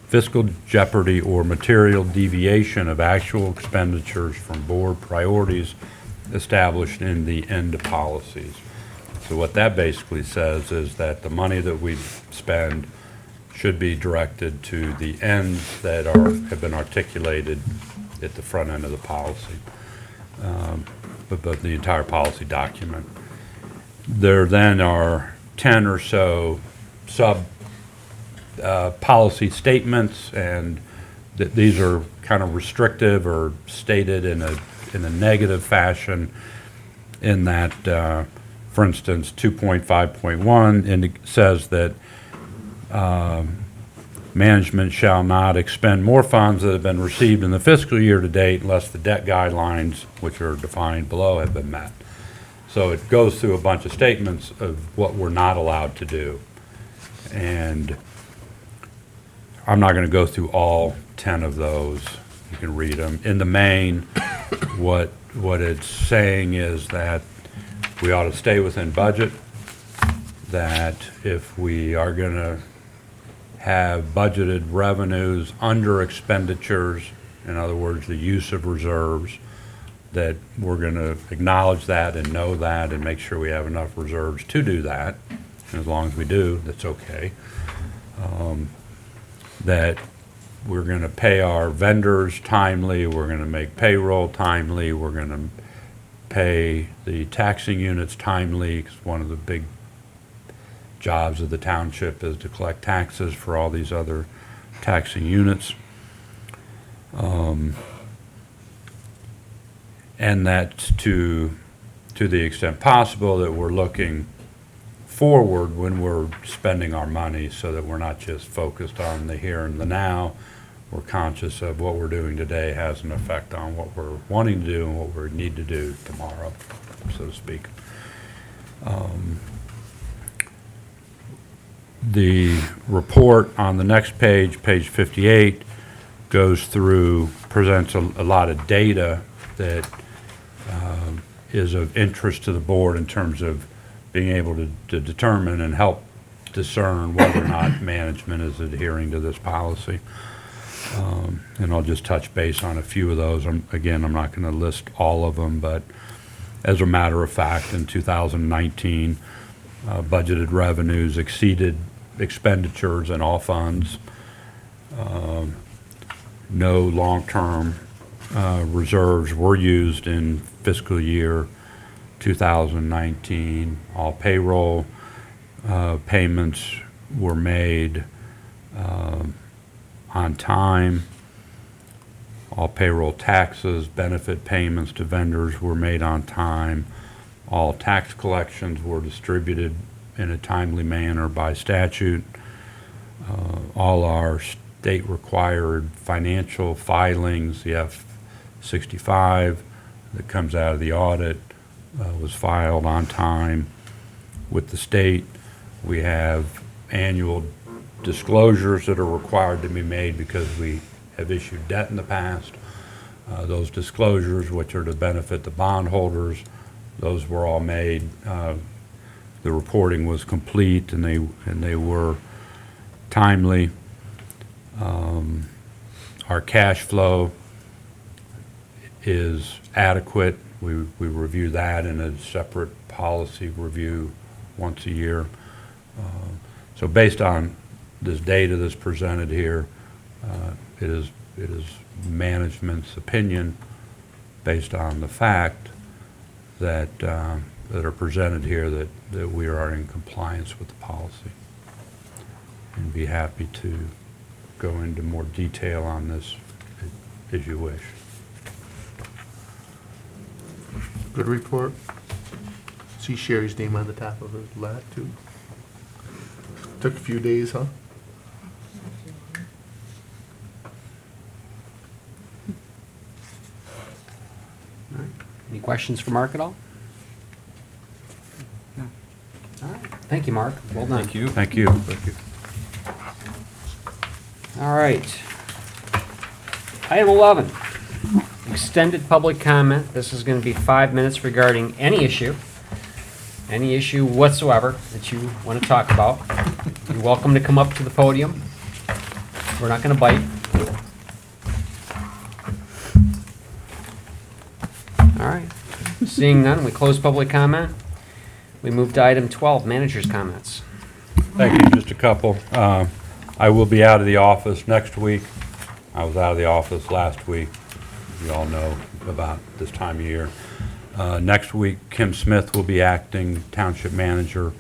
fiscal jeopardy or material deviation of actual expenditures from board priorities established in the end policies. So what that basically says is that the money that we spend should be directed to the ends that have been articulated at the front end of the policy, but the entire policy document. There then are 10 or so sub policy statements, and these are kind of restrictive or stated in a negative fashion, in that, for instance, 2.5.1 says that management shall not expend more funds that have been received in the fiscal year to date unless the debt guidelines, which are defined below, have been met. So it goes through a bunch of statements of what we're not allowed to do. And I'm not going to go through all 10 of those. You can read them. In the main, what it's saying is that we ought to stay within budget, that if we are going to have budgeted revenues under expenditures, in other words, the use of reserves, that we're going to acknowledge that and know that and make sure we have enough reserves to do that. And as long as we do, that's okay. That we're going to pay our vendors timely, we're going to make payroll timely, we're going to pay the taxing units timely, because one of the big jobs of the township is to collect taxes for all these other taxing units. And that's to the extent possible that we're looking forward when we're spending our money, so that we're not just focused on the here and the now. We're conscious of what we're doing today has an effect on what we're wanting to do and what we need to do tomorrow, so to speak. The report on the next page, page 58, presents a lot of data that is of interest to the board in terms of being able to determine and help discern whether or not management is adhering to this policy. And I'll just touch base on a few of those. Again, I'm not going to list all of them, but as a matter of fact, in 2019, budgeted revenues exceeded expenditures in all funds. No long-term reserves were used in fiscal year 2019. All payroll payments were made on time. All payroll taxes, benefit payments to vendors were made on time. All tax collections were distributed in a timely manner by statute. All our state-required financial filings, the F-65 that comes out of the audit, was filed on time with the state. We have annual disclosures that are required to be made because we have issued debt in the past. Those disclosures, which are to benefit the bondholders, those were all made. The reporting was complete, and they were timely. Our cash flow is adequate. We review that in a separate policy review once a year. So based on this data that's presented here, it is management's opinion, based on the fact that are presented here, that we are in compliance with the policy. And be happy to go into more detail on this as you wish. Good report. See Sherry's name on the top of his lat too. Took a few days, huh? Any questions for Mark at all? No. All right, thank you, Mark. Well done. Thank you. Thank you. Thank you. All right. Item 11, extended public comment. This is going to be 5 minutes regarding any issue whatsoever that you want to talk about. You're welcome to come up to the podium. We're not going to bite. All right. Seeing none, we close public comment. We move to item 12, manager's comments. Thank you. Just a couple. I will be out of the office next week. I was out of the office last week. You all know about this time of year. Next week, Kim Smith will be acting township manager.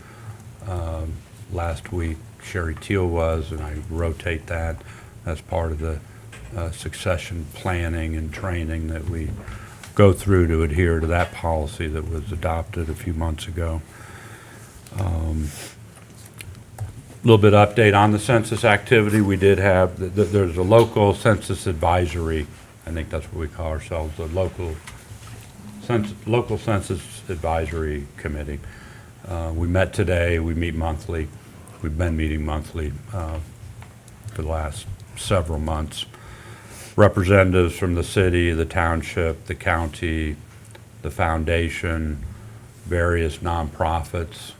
Last week, Sherry Teal was, and I rotate that as part of the succession planning and training that we go through to adhere to that policy that was adopted a few months ago. A little bit of update on the census activity. We did have, there's a local census advisory, I think that's what we call ourselves, the local census advisory committee. We met today, we meet monthly. We've been meeting monthly for the last several months. Representatives from the city, the township, the county, the foundation, various nonprofits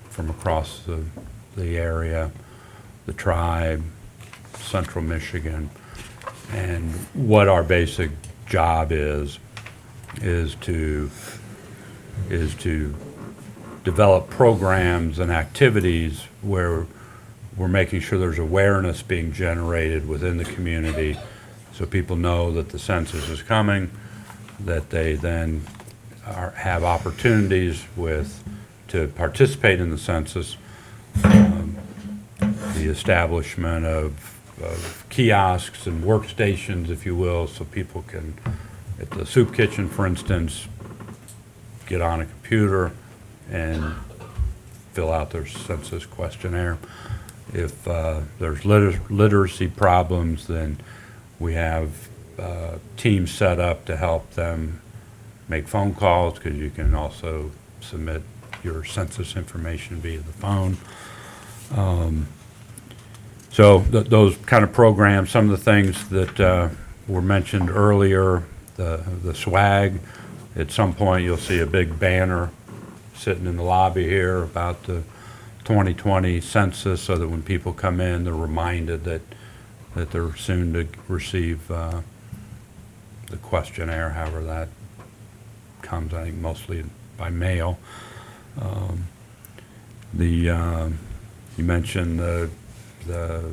from across the area, the tribe, central Michigan. And what our basic job is to develop programs and activities where we're making sure there's awareness being generated within the community so people know that the census is coming, that they then have opportunities to participate in the census, the establishment of kiosks and workstations, if you will, so people can, at the soup kitchen, for instance, get on a computer and fill out their census questionnaire. If there's literacy problems, then we have teams set up to help them make phone calls, because you can also submit your census information via the phone. So those kind of programs, some of the things that were mentioned earlier, the swag. At some point, you'll see a big banner sitting in the lobby here about the 2020 census, so that when people come in, they're reminded that they're soon to receive the questionnaire, however that comes, I think mostly by mail. You mentioned the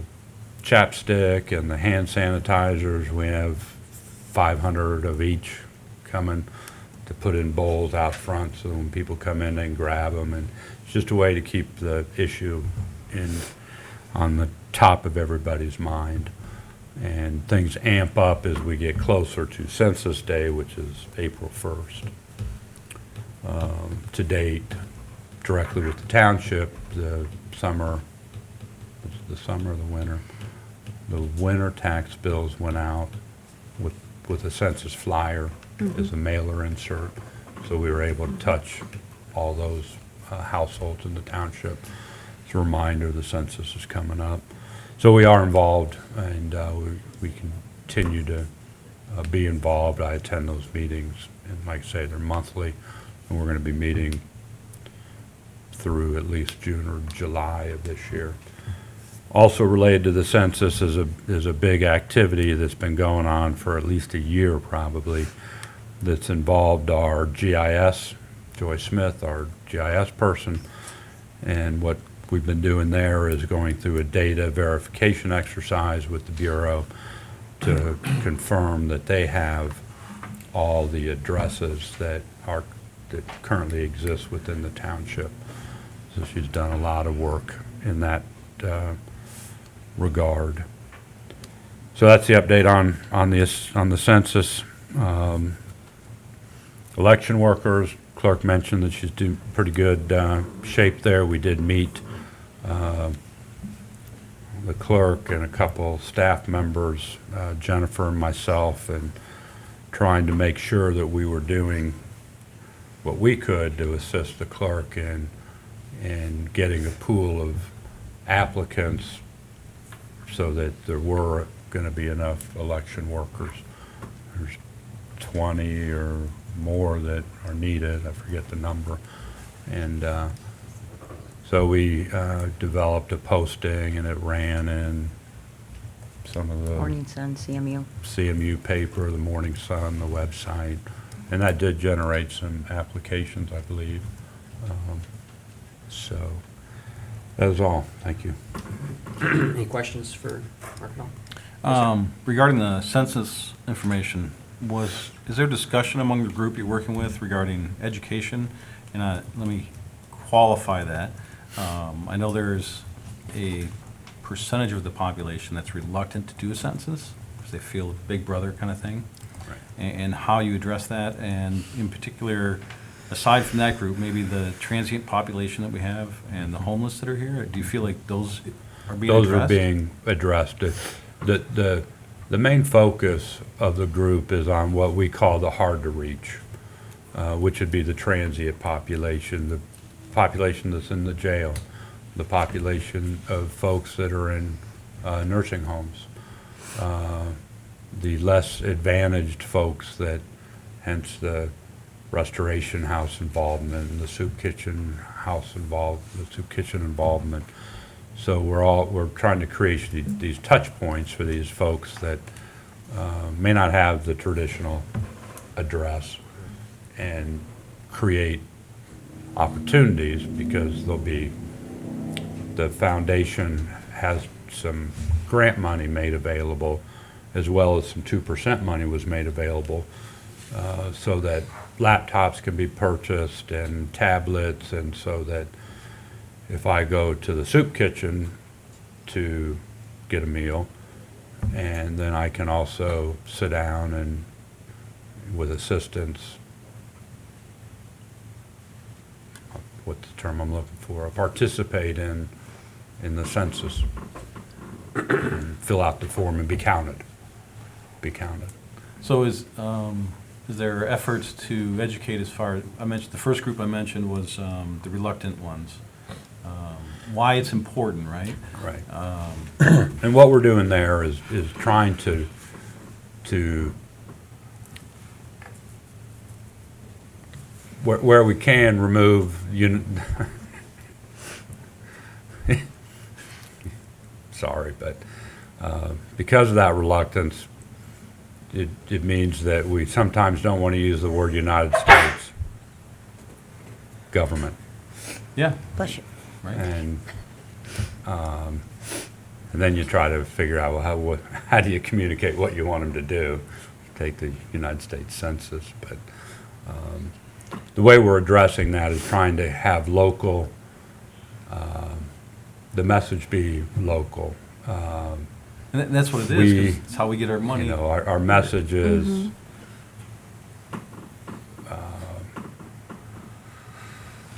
chapstick and the hand sanitizers. We have 500 of each coming to put in bowls out front, so when people come in, they can grab them. And it's just a way to keep the issue on the top of everybody's mind. And things amp up as we get closer to Census Day, which is April 1st. To date, directly with the township, the summer or the winter? The winter tax bills went out with a census flyer as a mailer insert. So we were able to touch all those households in the township. It's a reminder the census is coming up. So we are involved, and we continue to be involved. I attend those meetings, and like I say, they're monthly, and we're going to be meeting through at least June or July of this year. Also related to the census is a big activity that's been going on for at least a year probably, that's involved our GIS, Joy Smith, our GIS person, and what we've been doing there is going through a data verification exercise with the Bureau to confirm that they have all the addresses that currently exist within the township. So she's done a lot of work in that regard. So that's the update on the census. Election workers, clerk mentioned that she's doing pretty good shape there. We did meet the clerk and a couple staff members, Jennifer and myself, and trying to make sure that we were doing what we could to assist the clerk in getting a pool of applicants so that there were going to be enough election workers. There's 20 or more that are needed. I forget the number. And so we developed a posting, and it ran in some of the Morning Sun, CMU. CMU paper, the Morning Sun, the website, and that did generate some applications, I believe. So that was all. Thank you. Any questions for Mark at all? Regarding the census information, is there discussion among the group you're working with regarding education? And let me qualify that. I know there's a percentage of the population that's reluctant to do a census because they feel a big brother kind of thing. Right. And how you address that, and in particular, aside from that group, maybe the transient population that we have and the homeless that are here, do you feel like those are being addressed? Those are being addressed. The main focus of the group is on what we call the hard to reach, which would be the transient population, the population that's in the jail, the population of folks that are in nursing homes, the less advantaged folks that, hence the restoration house involvement, the soup kitchen involvement. So we're trying to create these touch points for these folks that may not have the traditional address, and create opportunities, because the foundation has some grant money made available, as well as some 2% money was made available, so that laptops can be purchased and tablets, and so that if I go to the soup kitchen to get a meal, and then I can also sit down and, with assistance, what's the term I'm looking for, participate in the census, and fill out the form and be counted. So is there efforts to educate as far, the first group I mentioned was the reluctant ones. Why it's important, right? Right. And what we're doing there is trying to where we can remove sorry, but because of that reluctance, it means that we sometimes don't want to use the word United States government. Yeah. Bless you. Right. And then you try to figure out, well, how do you communicate what you want them to do? Take the United States Census. But the way we're addressing that is trying to have local, the message be local. And that's what it is, 'cause it's how we get our money. You know, our message is,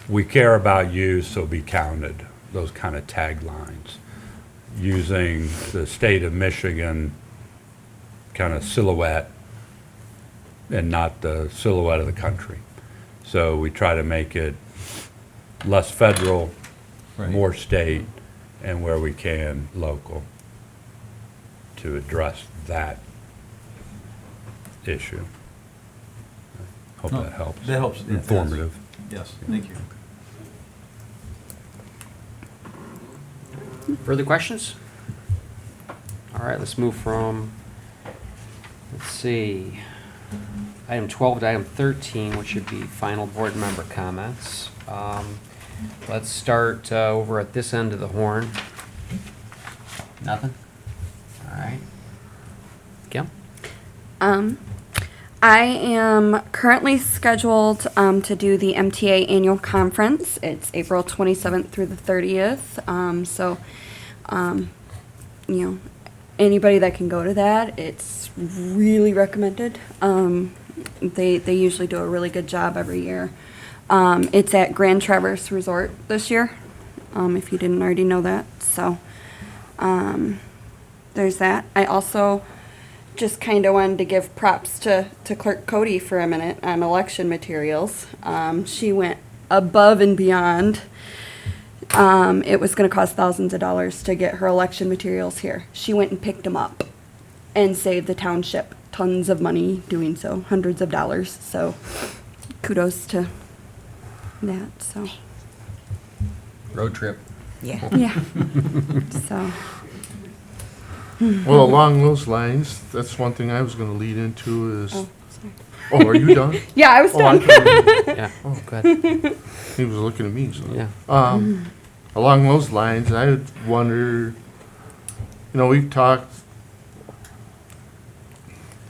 we care about you, so be counted. Those kind of taglines, using the state of Michigan kind of silhouette and not the silhouette of the country. So we try to make it less federal, Right. more state, and where we can, local, to address that issue. Hope No, that helps. that helps. Yeah, it does. Informative. Yes, thank you. Further questions? All right, let's move from, let's see, item 12 to item 13, which should be final board member comments. Let's start over at this end of the horn. Nothing? All right. Kim? I am currently scheduled to do the MTA annual conference. It's April 27th through the 30th. You know, anybody that can go to that, it's really recommended. They usually do a really good job every year. It's at Grand Traverse Resort this year, if you didn't already know that. So there's that. I also just kind of wanted to give props to Clerk Cody for a minute on election materials. She went above and beyond. It was going to cost thousands of dollars to get her election materials here. She went and picked them up and saved the township tons of money doing so, hundreds of dollars. So kudos to that. So Road trip. Yeah. yeah. So Well, along those lines, that's one thing I was gonna lead into is, oh, sorry. oh, are you done? Yeah, I was Oh, I done. thought Yeah, Oh, good. He was looking at me, so. yeah. Along those lines, I would wonder, we've talked,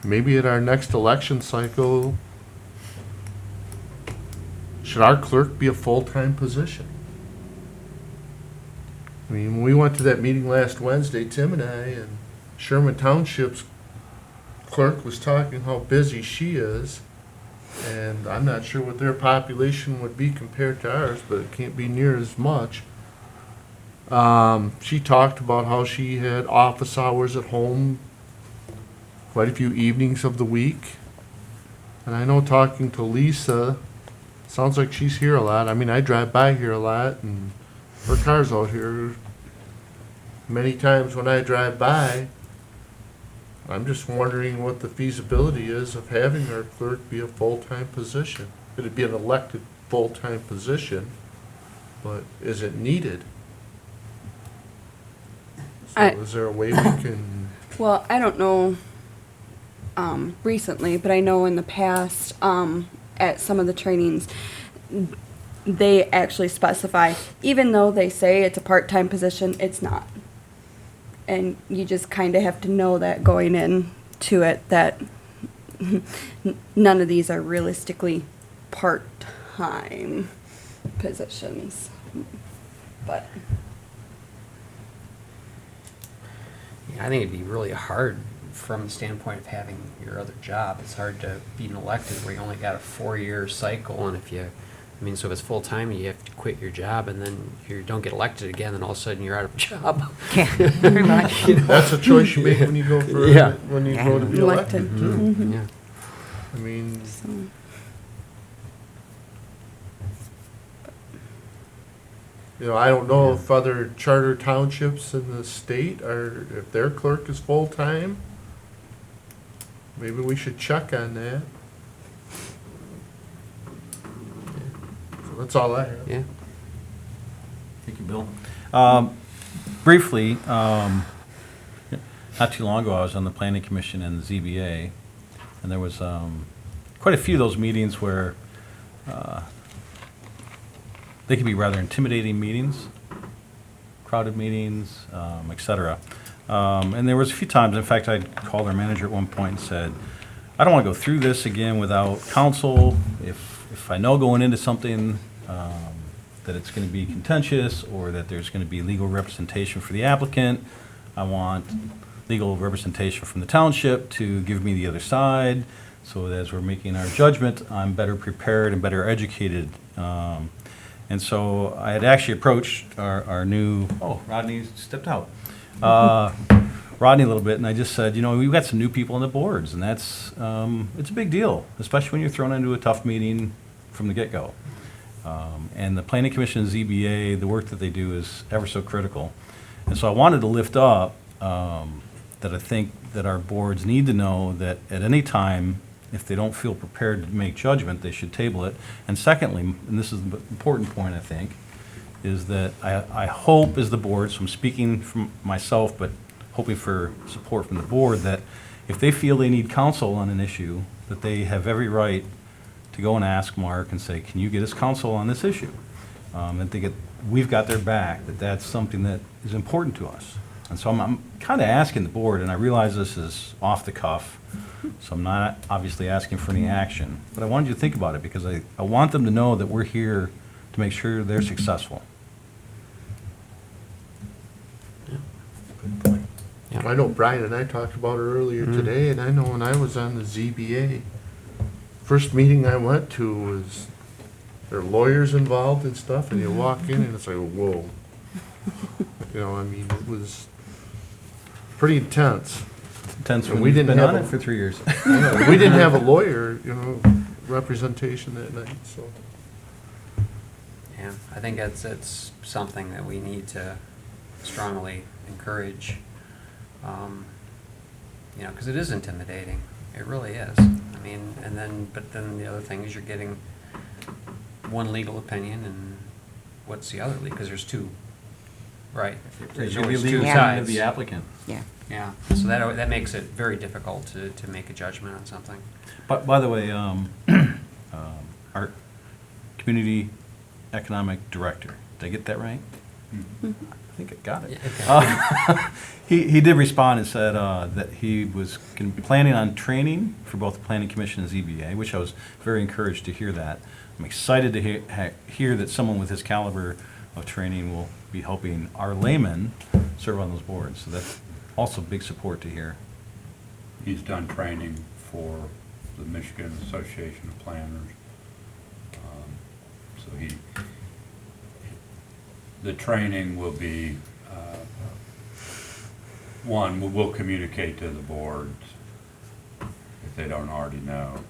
maybe at our next election cycle, should our clerk be a full-time position? I mean, when we went to that meeting last Wednesday, Tim and I, and Sherman Township's clerk was talking how busy she is. And I'm not sure what their population would be compared to ours, but it can't be near as much. She talked about how she had office hours at home quite a few evenings of the week. And I know talking to Lisa, sounds like she's here a lot. I mean, I drive by here a lot and her car's out here. Many times when I drive by, I'm just wondering what the feasibility is of having our clerk be a full-time position. It'd be an elected full-time position, but is it needed? So is there a way we can, Well, I don't know recently, but I know in the past at some of the trainings, they actually specify, even though they say it's a part-time position, it's not. And you just kind of have to know that going into it, that none of these are realistically part-time positions. But Yeah, I think it'd be really hard from the standpoint of having your other job. It's hard to be an elected where you only got a 4-year cycle, and so if it's full-time, you have to quit your job, and then you don't get elected again, and all of a sudden you're out of a job. Yeah, pretty much. that's a choice you make when you go for, Yeah. when you Yeah. go to be elected Elected. too. Mhm. Yeah. I mean, So, I don't know if other charter townships in the state are, if their clerk is full-time. Maybe we should check on that. So that's all I have. Yeah. Thank you, Bill. Briefly, not too long ago, I was on the Planning Commission and the ZBA, and there was quite a few of those meetings where they could be rather intimidating meetings, crowded meetings, et cetera. And there was a few times, in fact, I called our manager at one point and said, I don't want to go through this again without counsel. If I know going into something that it's going to be contentious or that there's going to be legal representation for the applicant, I want legal representation from the township to give me the other side, so that as we're making our judgment, I'm better prepared and better educated. And so I had actually approached our new, Rodney stepped out, Rodney a little bit, and I just said, we've got some new people on the boards, and that's, it's a big deal, especially when you're thrown into a tough meeting from the get-go. And the Planning Commission and ZBA, the work that they do is ever so critical. And so I wanted to lift up that I think that our boards need to know that at any time, if they don't feel prepared to make judgment, they should table it. And secondly, and this is the important point, I think, is that I hope as the board, so I'm speaking from myself, but hoping for support from the board, that if they feel they need counsel on an issue, that they have every right to go and ask Mark and say, can you get us counsel on this issue? And we've got their back, that's something that is important to us. And so I'm kind of asking the board, and I realize this is off the cuff, so I'm not obviously asking for any action, but I wanted you to think about it because I want them to know that we're here to make sure they're successful. Good point. Yeah. I know Brian and I talked about it earlier today, and I know when I was on the ZBA, first meeting I went to was there are lawyers involved and stuff, and you walk in and it's like, whoa. You know, I mean, it was pretty intense. Tense And when we we've didn't been have on a- it for 3 years. Yeah, we didn't have a lawyer, you know, representation that night, so. Yeah, I think it's something that we need to strongly encourage. You know, because it is intimidating. It really is. I mean, but then the other thing is you're getting one legal opinion and what's the other legal? Because there's two, right? There's You're the always legal two opinion of sides. the applicant. Yeah. Yeah, so that makes it very difficult to make a judgment on something. But by the way, our community economic director, did I get that right? I think I got it. Yeah, He did respond and said that he was planning on training for both the Planning Commission and ZBA, which I was very encouraged to hear that. I'm excited to hear that someone with his caliber of training will be helping our laymen serve on those boards. So that's also big support to hear. He's done training for the Michigan Association of Planners. So the training will be, one, we'll communicate to the boards, if they don't already know,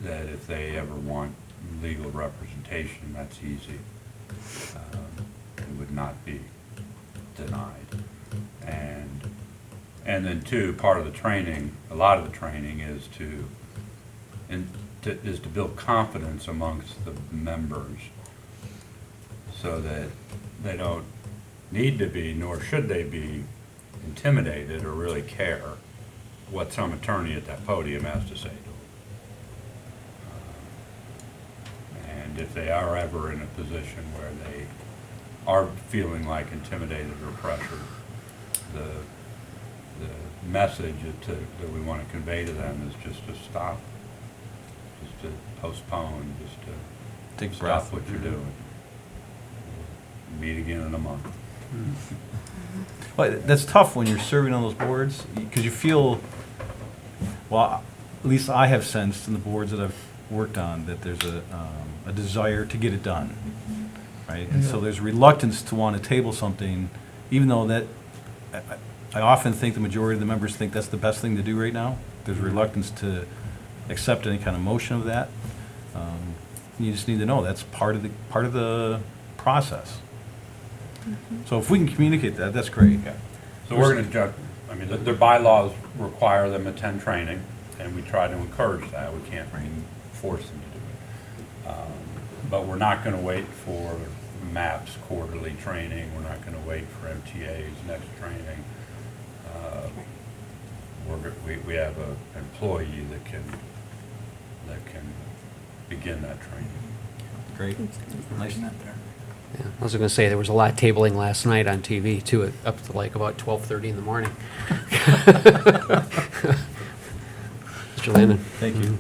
that if they ever want legal representation, that's easy. It would not be denied. And then two, part of the training, a lot of the training is to build confidence amongst the members so that they don't need to be, nor should they be, intimidated or really care what some attorney at that podium has to say to them. And if they are ever in a position where they are feeling like intimidated or pressured, the message that we want to convey to them is just to stop, just to postpone, just to Take a stop breath. what you're doing. Meet again in a month. Well, that's tough when you're serving on those boards, because you feel, well, at least I have sensed in the boards that I've worked on, that there's a desire to get it done, right? And so there's reluctance to want to table something, even though that, I often think the majority of the members think that's the best thing to do right now. There's reluctance to accept any kind of motion of that. You just need to know that's part of the process. So if we can communicate that, that's great. So we're going to, I mean, their bylaws require them to attend training, and we try to encourage that. We can't force them to do it. But we're not going to wait for MAP's quarterly training. We're not going to wait for MTA's next training. We have an employee that can begin that training. Great. Nice. Yeah, I was going to say, there was a lot of tabling last night on TV, too, up to like about 12:30 in the morning. Mr. Landon? Thank you.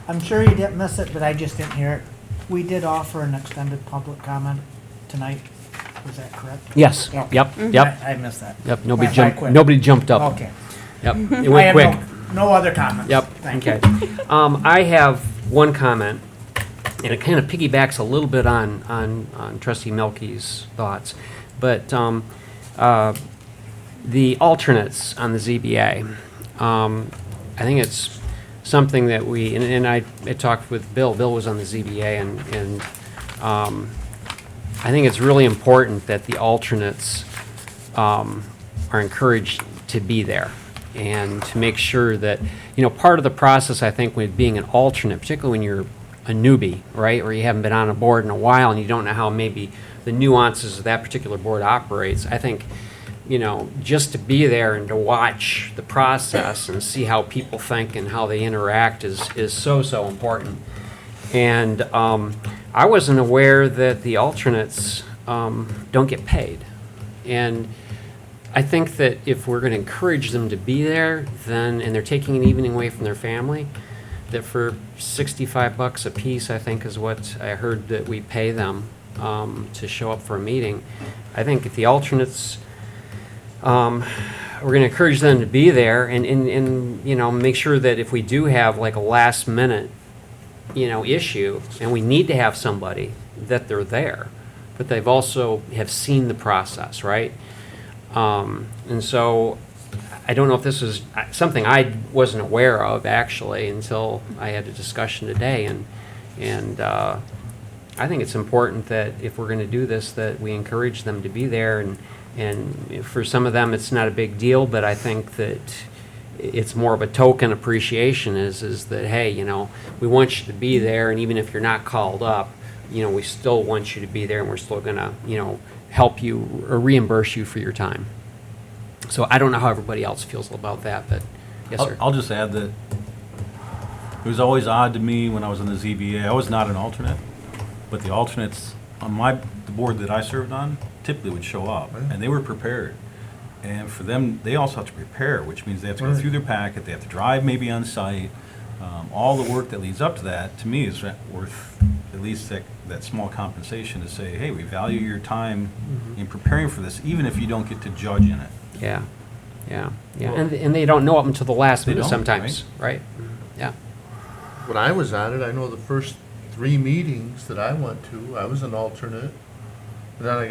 I'm sure you didn't miss it, but I just didn't hear it. We did offer an extended public comment tonight. Was that correct? Yes, Yeah. yep. I missed that. Yep, Went by quick. nobody jumped up. Okay. Yep, it I went have quick. no other comments. Yep, Thank okay. you. I have one comment, and it kind of piggybacks a little bit on Trustee Melky's thoughts. But the alternates on the ZBA, I think it's something that and I talked with Bill. Bill was on the ZBA, and I think it's really important that the alternates are encouraged to be there and to make sure that, part of the process, I think, with being an alternate, particularly when you're a newbie, right, or you haven't been on a board in a while and you don't know how maybe the nuances of that particular board operates, I think, just to be there and to watch the process and see how people think and how they interact is so important. And I wasn't aware that the alternates don't get paid. And I think that if we're going to encourage them to be there, and they're taking an evening away from their family, that for $65 a piece, I think is what I heard that we pay them to show up for a meeting. I think if the alternates, we're going to encourage them to be there and make sure that if we do have like a last minute issue, and we need to have somebody that they're there, but they've also have seen the process, right? And so I don't know if this is something I wasn't aware of actually until I had a discussion today, and I think it's important that if we're going to do this, that we encourage them to be there, and for some of them it's not a big deal, but I think that it's more of a token appreciation is that, hey, we want you to be there, and even if you're not called up, we still want you to be there, and we're still going to, help you or reimburse you for your time. So I don't know how everybody else feels about that, but yes, sir. I'll just add that it was always odd to me when I was on the ZBA. I was not an alternate, but the alternates on the board that I served on typically would show up, and they were prepared. And for them, they also have to prepare, which means they have to go through their packet, they have to drive maybe on site. All the work that leads up to that, to me, is worth at least that small compensation to say, hey, we value your time in preparing for this, even if you don't get to judge in it. Yeah. And they don't know up until the last They minute don't, sometimes, right? Yeah. When I was on it, I know the first 3 meetings that I went to, I was an alternate. And then I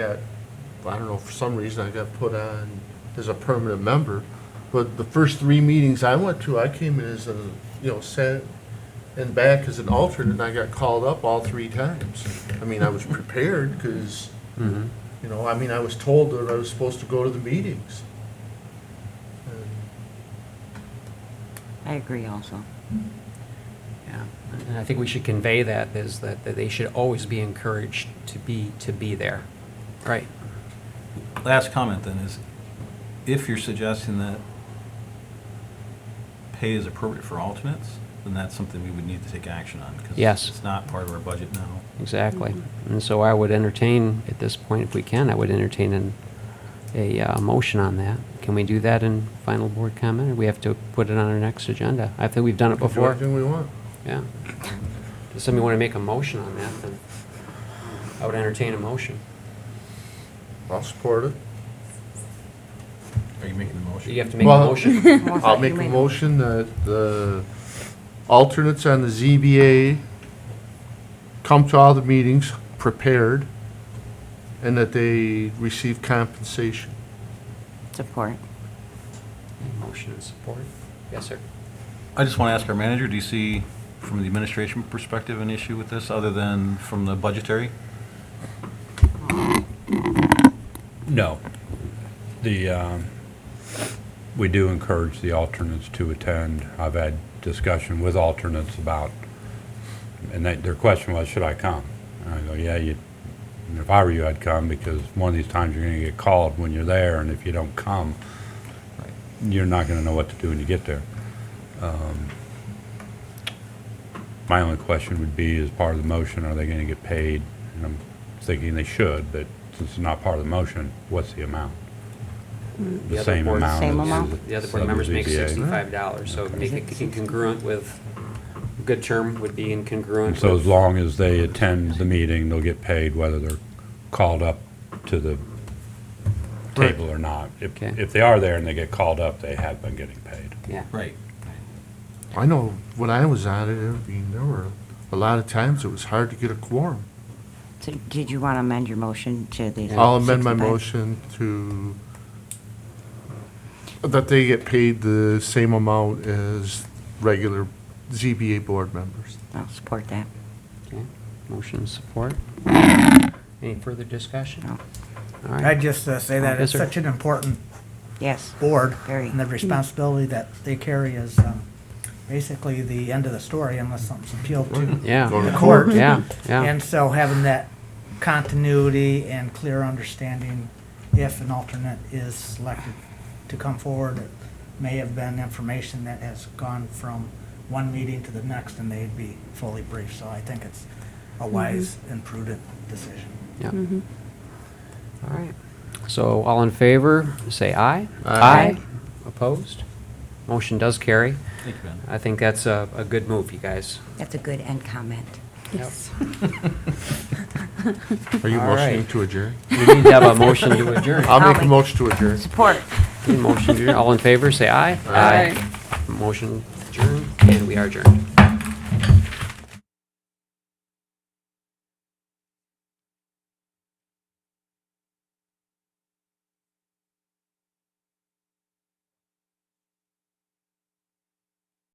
don't know, for some reason I got put on as a permanent member. But the first 3 meetings I went to, I came in as sat and back as an alternate, and I got called up all 3 times. I mean, I was prepared because, I was told that I was supposed to go to the meetings. I agree also. Yeah, and I think we should convey that is that they should always be encouraged to be there, right? Last comment then is, if you're suggesting that pay is appropriate for alternates, then that's something we would need to take action on. Yes. Because it's not part of our budget now. Exactly. And so I would entertain, at this point, if we can, I would entertain a motion on that. Can we do that in final board comment, or we have to put it on our next agenda? I think we've done it We can do before. anything we want. Yeah. Does somebody want to make a motion on that, then I would entertain a motion. I'll support it. Are you making the motion? You have to make a Well- motion. I'll make a motion that the alternates on the ZBA come to all the meetings prepared and that they receive compensation. Support. Motion and support. Yes, sir. I just want to ask our manager, do you see, from the administration perspective, an issue with this other than from the budgetary? No. We do encourage the alternates to attend. I've had discussion with alternates about, and their question was, should I come? And I go, yeah, if I were you, I'd come, because one of these times you're going to get called when you're there, and if you don't come, you're not going to know what to do when you get there. My only question would be, as part of the motion, are they going to get paid? And I'm thinking they should, but since it's not part of the motion, what's the amount? The other same board- amount. Same as amount? The other board of members make ZBA. $65, so make it congruent with, good term would be incongruent. And so with- as long as they attend the meeting, they'll get paid whether they're called up to the table or not. Okay. If they are there and they get called up, they have been getting paid. Yeah. Right. I know when I was on it, there were a lot of times it was hard to get a quorum. So did you want to amend your motion to the? I'll amend my 65? motion that they get paid the same amount as regular ZBA board members. I'll support that. Okay, motion and support. Any further discussion? No. All right. I'd just say that Yes, it's sir. such an important Yes. board, Very. and the responsibility that they carry is basically the end of the story unless something's appealed to Yeah. Go to the court. Yeah, yeah. And so having that continuity and clear understanding, if an alternate is selected to come forward, it may have been information that has gone from one meeting to the next, and they'd be fully briefed. So I think it's a wise and prudent decision. Yeah. All right. So all in favor, say aye. Aye. Opposed? Motion does carry. Thank you, Ben. I think that's a good move, you guys. That's a good end comment. Yes. Are you All motioning right. to adjourn? We need to have a motion to adjourn. I'll make a make- motion to adjourn. Support. Motion to adjourn. All in favor, say aye. Aye. Motion adjourned, and we are adjourned.